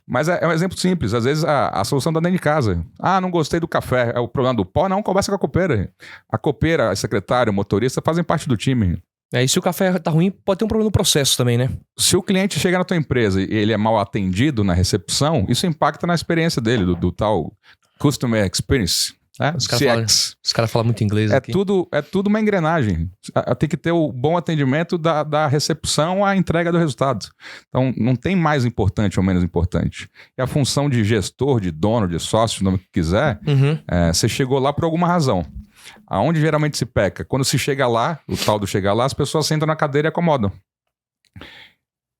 Mas é um exemplo simples. Às vezes a solução tá dentro de casa. Não gostei do café. É o problema do pó? Não, conversa com a copeira. A copeira, a secretária, o motorista fazem parte do time. E se o café tá ruim, pode ter um problema no processo também, né? Se o cliente chega na tua empresa e ele é mal atendido na recepção, isso impacta na experiência dele, do tal Customer Experience. Os caras falam muito inglês aqui. É tudo uma engrenagem. Tem que ter o bom atendimento da recepção à entrega do resultado. Então, não tem mais importante ou menos importante. E a função de gestor, de dono, de sócio, o nome que quiser, você chegou lá por alguma razão. Aonde geralmente se peca? Quando se chega lá, o tal do chegar lá, as pessoas sentam na cadeira e acomodam.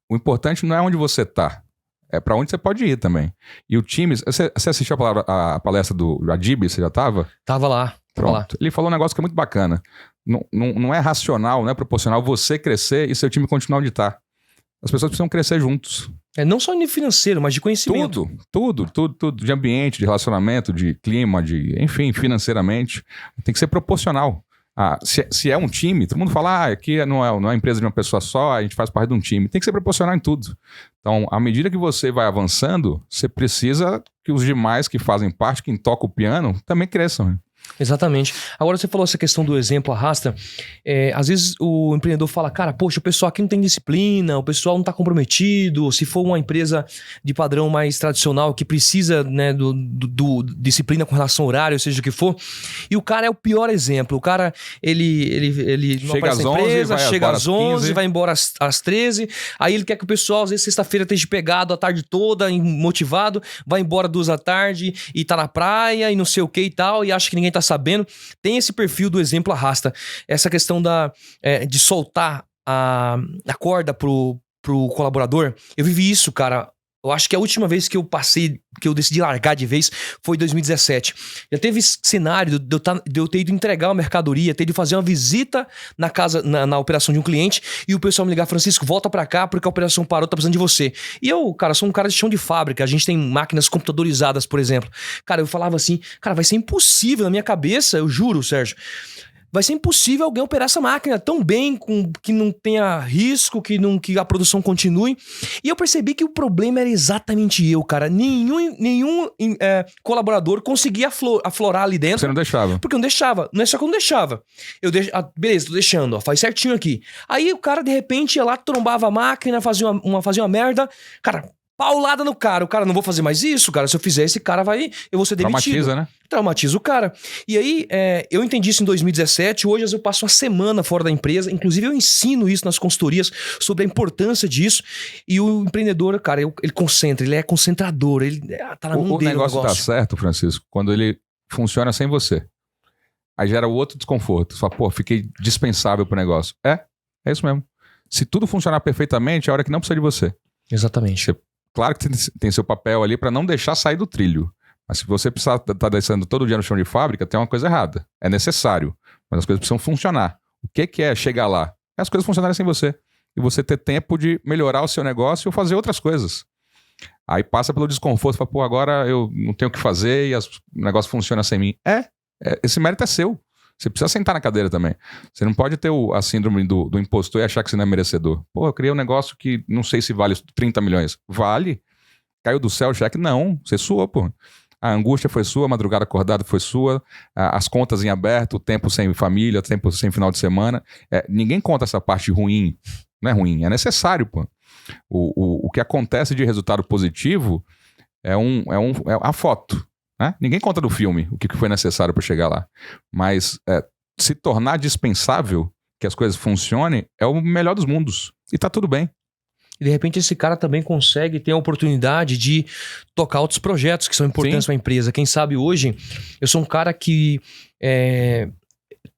O importante não é onde você está. É para onde você pode ir também. E o time... Você assistiu a palestra do Adib? Você já estava? Tava lá. Pronto. Ele falou um negócio que é muito bacana. Não é racional, não é proporcional você crescer e seu time continuar onde está. As pessoas precisam crescer juntos. Não só nível financeiro, mas de conhecimento. Tudo. De ambiente, de relacionamento, de clima, enfim, financeiramente. Tem que ser proporcional. Se é um time, todo mundo fala, aqui não é uma empresa de uma pessoa só, a gente faz parte de um time. Tem que ser proporcional em tudo. Então, à medida que você vai avançando, você precisa que os demais que fazem parte, quem toca o piano, também cresçam. Exatamente. Agora você falou essa questão do exemplo arrasta. Às vezes o empreendedor fala, cara, poxa, o pessoal aqui não tem disciplina, o pessoal não está comprometido. Se for uma empresa de padrão mais tradicional que precisa, né, do disciplina com relação ao horário, seja o que for. E o cara é o pior exemplo. O cara, ele não chega aparece na empresa, chega às 11, vai embora às 13. Aí ele quer que o pessoal, às vezes, sexta-feira esteja pegado a tarde toda, motivado, vai embora 2 da tarde e tá na praia e não sei o que e tal, e acha que ninguém tá sabendo. Tem esse perfil do exemplo arrasta. Essa questão de soltar a corda pro colaborador. Eu vivi isso, cara. Eu acho que a última vez que eu decidi largar de vez foi em 2017. Já teve cenário de eu ter ido entregar uma mercadoria, ter ido fazer uma visita na casa, na operação de um cliente, e o pessoal me ligar: Francisco, volta pra cá porque a operação parou, tá precisando de você. E eu, cara, sou um cara de chão de fábrica, a gente tem máquinas computadorizadas, por exemplo. Cara, eu falava assim, cara, vai ser impossível na minha cabeça, eu juro, Sérgio. Vai ser impossível alguém operar essa máquina tão bem, que não tenha risco, que a produção continue. E eu percebi que o problema era exatamente eu, cara. Nenhum colaborador conseguia aflorar ali dentro. Você não deixava. Porque eu não deixava. Não é só que eu não deixava. Beleza, tô deixando, ó, faz certinho aqui. Aí o cara, de repente, ia lá, trombava a máquina, fazia uma merda. Cara, paulada no cara. O cara, não vou fazer mais isso, cara. Se eu fizer, esse cara eu vou ser demitido. Traumatiza, né? Traumatiza o cara. E aí, eu entendi isso em 2017. Hoje eu passo uma semana fora da empresa. Inclusive, eu ensino isso nas consultorias sobre a importância disso. E o empreendedor, cara, ele concentra. Ele é concentrador. Ele tá na mão dele. O negócio tá certo, Francisco, quando ele funciona sem você. Aí gera outro desconforto. Você fala, pô, fiquei dispensável pro negócio. É isso mesmo. Se tudo funcionar perfeitamente, é a hora que não precisa de você. Exatamente. Claro que tem seu papel ali para não deixar sair do trilho. Mas se você precisar estar descendo todo dia no chão de fábrica, tem uma coisa errada. É necessário, mas as coisas precisam funcionar. O que é chegar lá? É as coisas funcionarem sem você. E você ter tempo de melhorar o seu negócio ou fazer outras coisas. Aí passa pelo desconforto, fala, pô, agora eu não tenho o que fazer e o negócio funciona sem mim. Esse mérito é seu. Você precisa sentar na cadeira também. Você não pode ter a síndrome do impostor e achar que você não é merecedor. Pô, eu criei um negócio que não sei se vale 30 milhões. Vale? Caiu do céu o cheque? Não. Você suou, pô. A angústia foi sua, a madrugada acordada foi sua, as contas em aberto, o tempo sem família, o tempo sem final de semana. Ninguém conta essa parte ruim. Não é ruim, é necessário, pô. O que acontece de resultado positivo é a foto. Né? Ninguém conta do filme o que foi necessário para chegar lá. Mas se tornar dispensável, que as coisas funcionem, é o melhor dos mundos. E tá tudo bem. E de repente esse cara também consegue ter a oportunidade de tocar outros projetos que são importantes para a empresa. Quem sabe hoje eu sou um cara que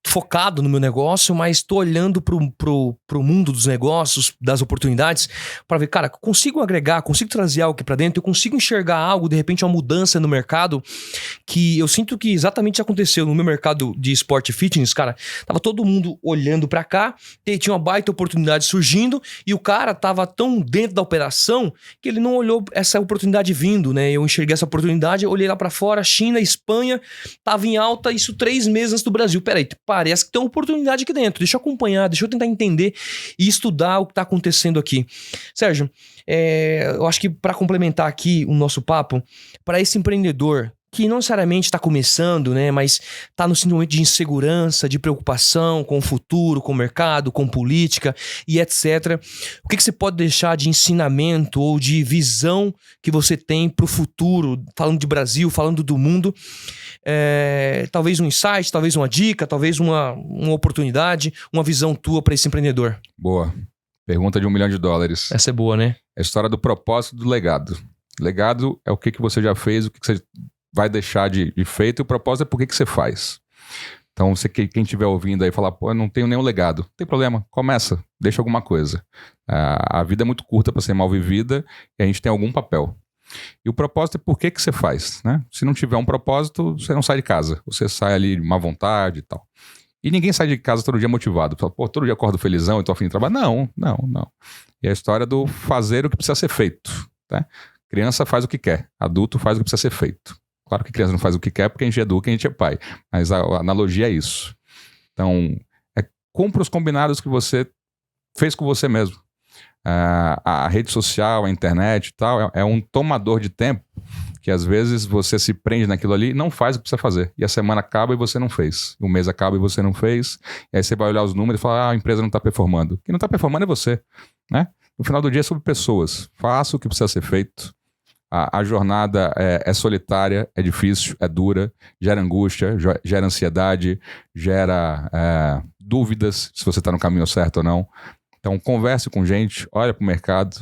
focado no meu negócio, mas estou olhando pro mundo dos negócios, das oportunidades, para ver, cara, consigo agregar, consigo trazer algo aqui para dentro, eu consigo enxergar algo, de repente uma mudança no mercado, que eu sinto que exatamente aconteceu no meu mercado de esporte e fitness, cara. Tava todo mundo olhando para cá, tinha uma baita oportunidade surgindo, e o cara tava tão dentro da operação que ele não olhou essa oportunidade vindo, né? Eu enxerguei essa oportunidade, olhei lá para fora, China, Espanha, tava em alta, isso 3 meses antes do Brasil. Peraí, parece que tem uma oportunidade aqui dentro. Deixa eu acompanhar, deixa eu tentar entender e estudar o que está acontecendo aqui. Sérgio, eu acho que para complementar aqui o nosso papo, para esse empreendedor que não necessariamente está começando, né, mas está no momento de insegurança, de preocupação com o futuro, com o mercado, com política e etc. O que você pode deixar de ensinamento ou de visão que você tem para o futuro, falando de Brasil, falando do mundo? Talvez um insight, talvez uma dica, talvez uma oportunidade, uma visão tua para esse empreendedor. Boa. Pergunta de $1 milhão. Essa é boa, né? É a história do propósito e do legado. Legado é o que você já fez, o que você vai deixar de feito, e o propósito é por que você faz. Então, quem estiver ouvindo aí falar, pô, eu não tenho nenhum legado, não tem problema, começa, deixa alguma coisa. A vida é muito curta para ser mal vivida e a gente tem algum papel. E o propósito é por que você faz, né? Se não tiver um propósito, você não sai de casa, você sai ali de má vontade e tal. E ninguém sai de casa todo dia motivado. Fala, pô, todo dia acordo felizão e tô a fim de trabalhar. Não. E é a história do fazer o que precisa ser feito, né? Criança faz o que quer, adulto faz o que precisa ser feito. Claro que criança não faz o que quer porque a gente educa e a gente é pai. Mas a analogia é isso. Então, cumpra os combinados que você fez com você mesmo. A rede social, a internet e tal, é um tomador de tempo que às vezes você se prende naquilo ali e não faz o que precisa fazer. E a semana acaba e você não fez. O mês acaba e você não fez. E aí você vai olhar os números e falar, a empresa não está performando. Quem não está performando é você, né? No final do dia é sobre pessoas. Faça o que precisa ser feito. A jornada é solitária, é difícil, é dura, gera angústia, gera ansiedade, gera dúvidas se você está no caminho certo ou não. Então, converse com gente, olha para o mercado.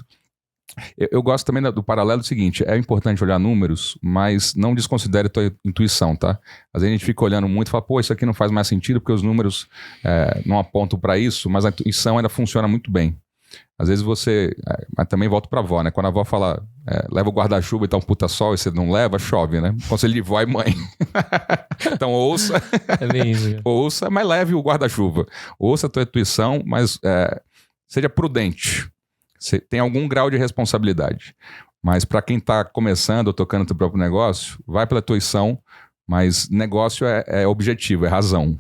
Eu gosto também do paralelo seguinte, é importante olhar números, mas não desconsidere a tua intuição, tá? Às vezes a gente fica olhando muito e fala, pô, isso aqui não faz mais sentido porque os números não apontam para isso, mas a intuição ainda funciona muito bem. Às vezes você... Mas também volto pra avó, né? Quando a avó fala, leva o guarda-chuva e tá um puta sol e você não leva, chove, né? Conselho de vó e mãe. Então ouça. É bem isso, cara. Ouça, mas leve o guarda-chuva. Ouça a tua intuição, mas seja prudente. Você tem algum grau de responsabilidade. Mas para quem tá começando ou tocando o teu próprio negócio, vai pela intuição, mas negócio é objetivo, é razão.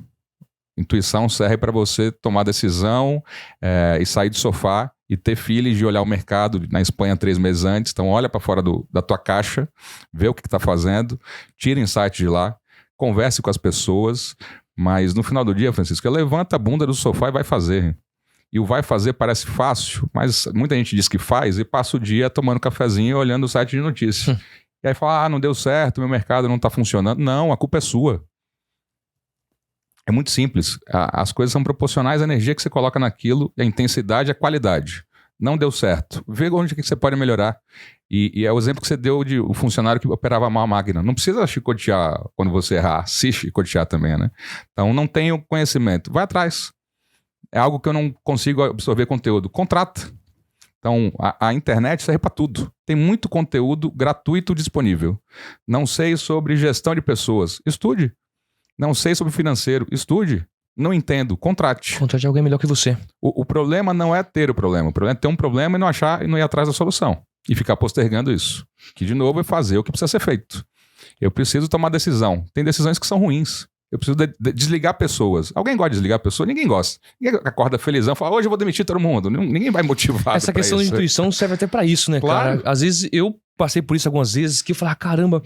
Intuição serve para você tomar decisão e sair do sofá e ter feeling de olhar o mercado na Espanha 3 meses antes. Então olha para fora da tua caixa, vê o que está fazendo, tira insight de lá, converse com as pessoas, mas no final do dia, Francisco, levanta a bunda do sofá e vai fazer. E o vai fazer parece fácil, mas muita gente diz que faz e passa o dia tomando cafezinho e olhando o site de notícia. E aí fala, não deu certo, meu mercado não está funcionando. Não, a culpa é sua. É muito simples. As coisas são proporcionais à energia que você coloca naquilo, a intensidade e a qualidade. Não deu certo. Vê onde que você pode melhorar. E é o exemplo que você deu de o funcionário que operava mal a máquina. Não precisa chicotear quando você errar. Se chicotear também, né? Então, não tenho conhecimento. Vai atrás. É algo que eu não consigo absorver conteúdo. Contrata. Então, a internet serve para tudo. Tem muito conteúdo gratuito disponível. Não sei sobre gestão de pessoas. Estude. Não sei sobre financeiro. Estude. Não entendo. Contrate. Contrate alguém melhor que você. O problema não é ter o problema. O problema é ter um problema e não achar e não ir atrás da solução. E ficar postergando isso. Que, de novo, é fazer o que precisa ser feito. Eu preciso tomar decisão. Tem decisões que são ruins. Eu preciso desligar pessoas. Alguém gosta de desligar pessoas? Ninguém gosta. Ninguém acorda felizão e fala, hoje eu vou demitir todo mundo. Ninguém vai motivar. Essa questão de intuição serve até pra isso, né, claro. cara? Às vezes eu passei por isso algumas vezes, que eu falava, caramba,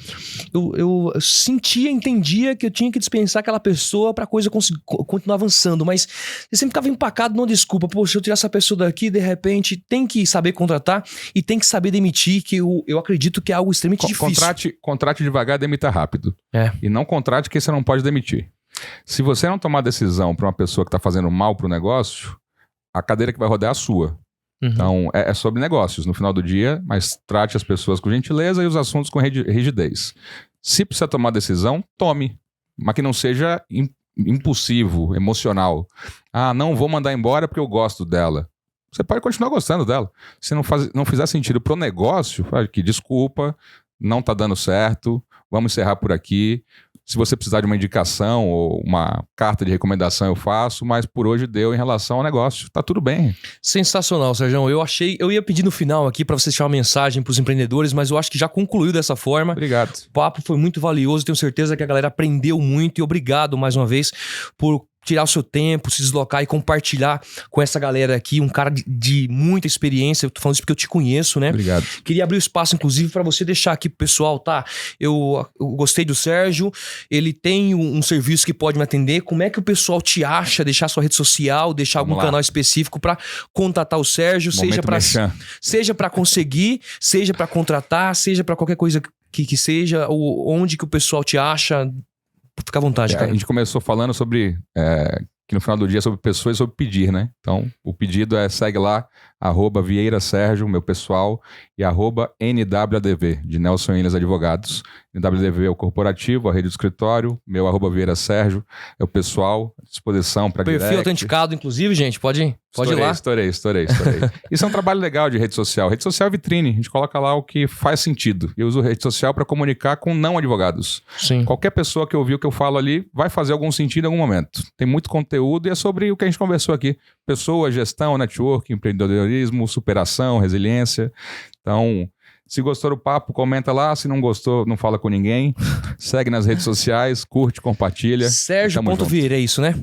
eu sentia, entendia que eu tinha que dispensar aquela pessoa pra coisa continuar avançando, mas eu sempre ficava empacado numa desculpa. Poxa, eu tirar essa pessoa daqui, de repente, tem que saber contratar e tem que saber demitir, que eu acredito que é algo extremamente difícil. Contrate devagar e demita rápido. E não contrate que você não pode demitir. Se você não tomar decisão pra uma pessoa que tá fazendo mal pro negócio, a cadeira que vai rodar é a sua. Então, é sobre negócios no final do dia, mas trate as pessoas com gentileza e os assuntos com rigidez. Se precisa tomar decisão, tome. Mas que não seja impulsivo, emocional. Não vou mandar embora porque eu gosto dela. Você pode continuar gostando dela. Se não fizer sentido pro negócio, fala que desculpa, não tá dando certo, vamos encerrar por aqui. Se você precisar de uma indicação ou uma carta de recomendação, eu faço, mas por hoje deu em relação ao negócio. Tá tudo bem. Sensacional, Sérgio. Eu ia pedir no final aqui para você deixar uma mensagem para os empreendedores, mas eu acho que já concluiu dessa forma. Obrigado. O papo foi muito valioso, tenho certeza que a galera aprendeu muito e obrigado mais uma vez por tirar o seu tempo, se deslocar e compartilhar com essa galera aqui, um cara de muita experiência. Eu tô falando isso porque eu te conheço, né? Obrigado. Queria abrir o espaço, inclusive, para você deixar aqui pro pessoal, tá? Eu gostei do Sérgio, ele tem um serviço que pode me atender. Como é que o pessoal te acha? Deixar sua rede social, deixar algum canal específico para contatar o Sérgio, seja para conseguir, seja para contratar, seja para qualquer coisa que seja, ou onde que o pessoal te acha. Fica à vontade, cara. A gente começou falando sobre, que no final do dia é sobre pessoas e sobre pedir, né? Então, o pedido segue lá, @Vieira Sérgio, meu pessoal, e @NWADV, de Nelson Williams Advogados. NWADV é o corporativo, a rede do escritório, meu @Vieira Sérgio é o pessoal, à disposição para direct. Perfil autenticado, inclusive, gente, pode ir lá. Estourei. Isso é um trabalho legal de rede social. Rede social é vitrine, a gente coloca lá o que faz sentido. Eu uso rede social para comunicar com não advogados. Sim. Qualquer pessoa que ouvir o que eu falo ali vai fazer algum sentido em algum momento. Tem muito conteúdo e é sobre o que a gente conversou aqui. Pessoa, gestão, network, empreendedorismo, superação, resiliência. Então, se gostou do papo, comenta lá. Se não gostou, não fala com ninguém. Segue nas redes sociais, curte, compartilha. Sérgio.Vieira, é isso, né?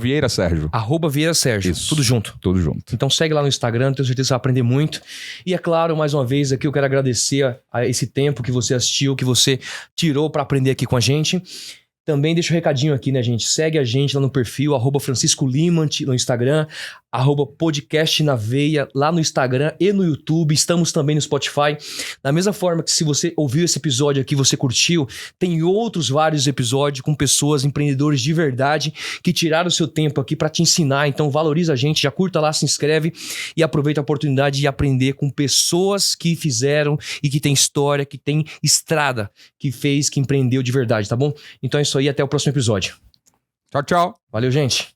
@Vieira Sérgio. @Vieira Sérgio. Isso. Tudo junto. Tudo junto. Então segue lá no Instagram, tenho certeza que você vai aprender muito. E é claro, mais uma vez aqui eu quero agradecer a esse tempo que você assistiu, que você tirou para aprender aqui com a gente. Também deixa um recadinho aqui, né, gente? Segue a gente lá no perfil, @Francisco Limant no Instagram, @Podcast na Veia lá no Instagram e no YouTube. Estamos também no Spotify. Da mesma forma que se você ouviu esse episódio aqui, você curtiu, tem outros vários episódios com pessoas, empreendedores de verdade, que tiraram o seu tempo aqui para te ensinar. Então valoriza a gente, já curta lá, se inscreve e aproveita a oportunidade de aprender com pessoas que fizeram e que tem história, que tem estrada, que fez, que empreendeu de verdade, tá bom? Então é isso aí, até o próximo episódio. Tchau. Valeu, gente.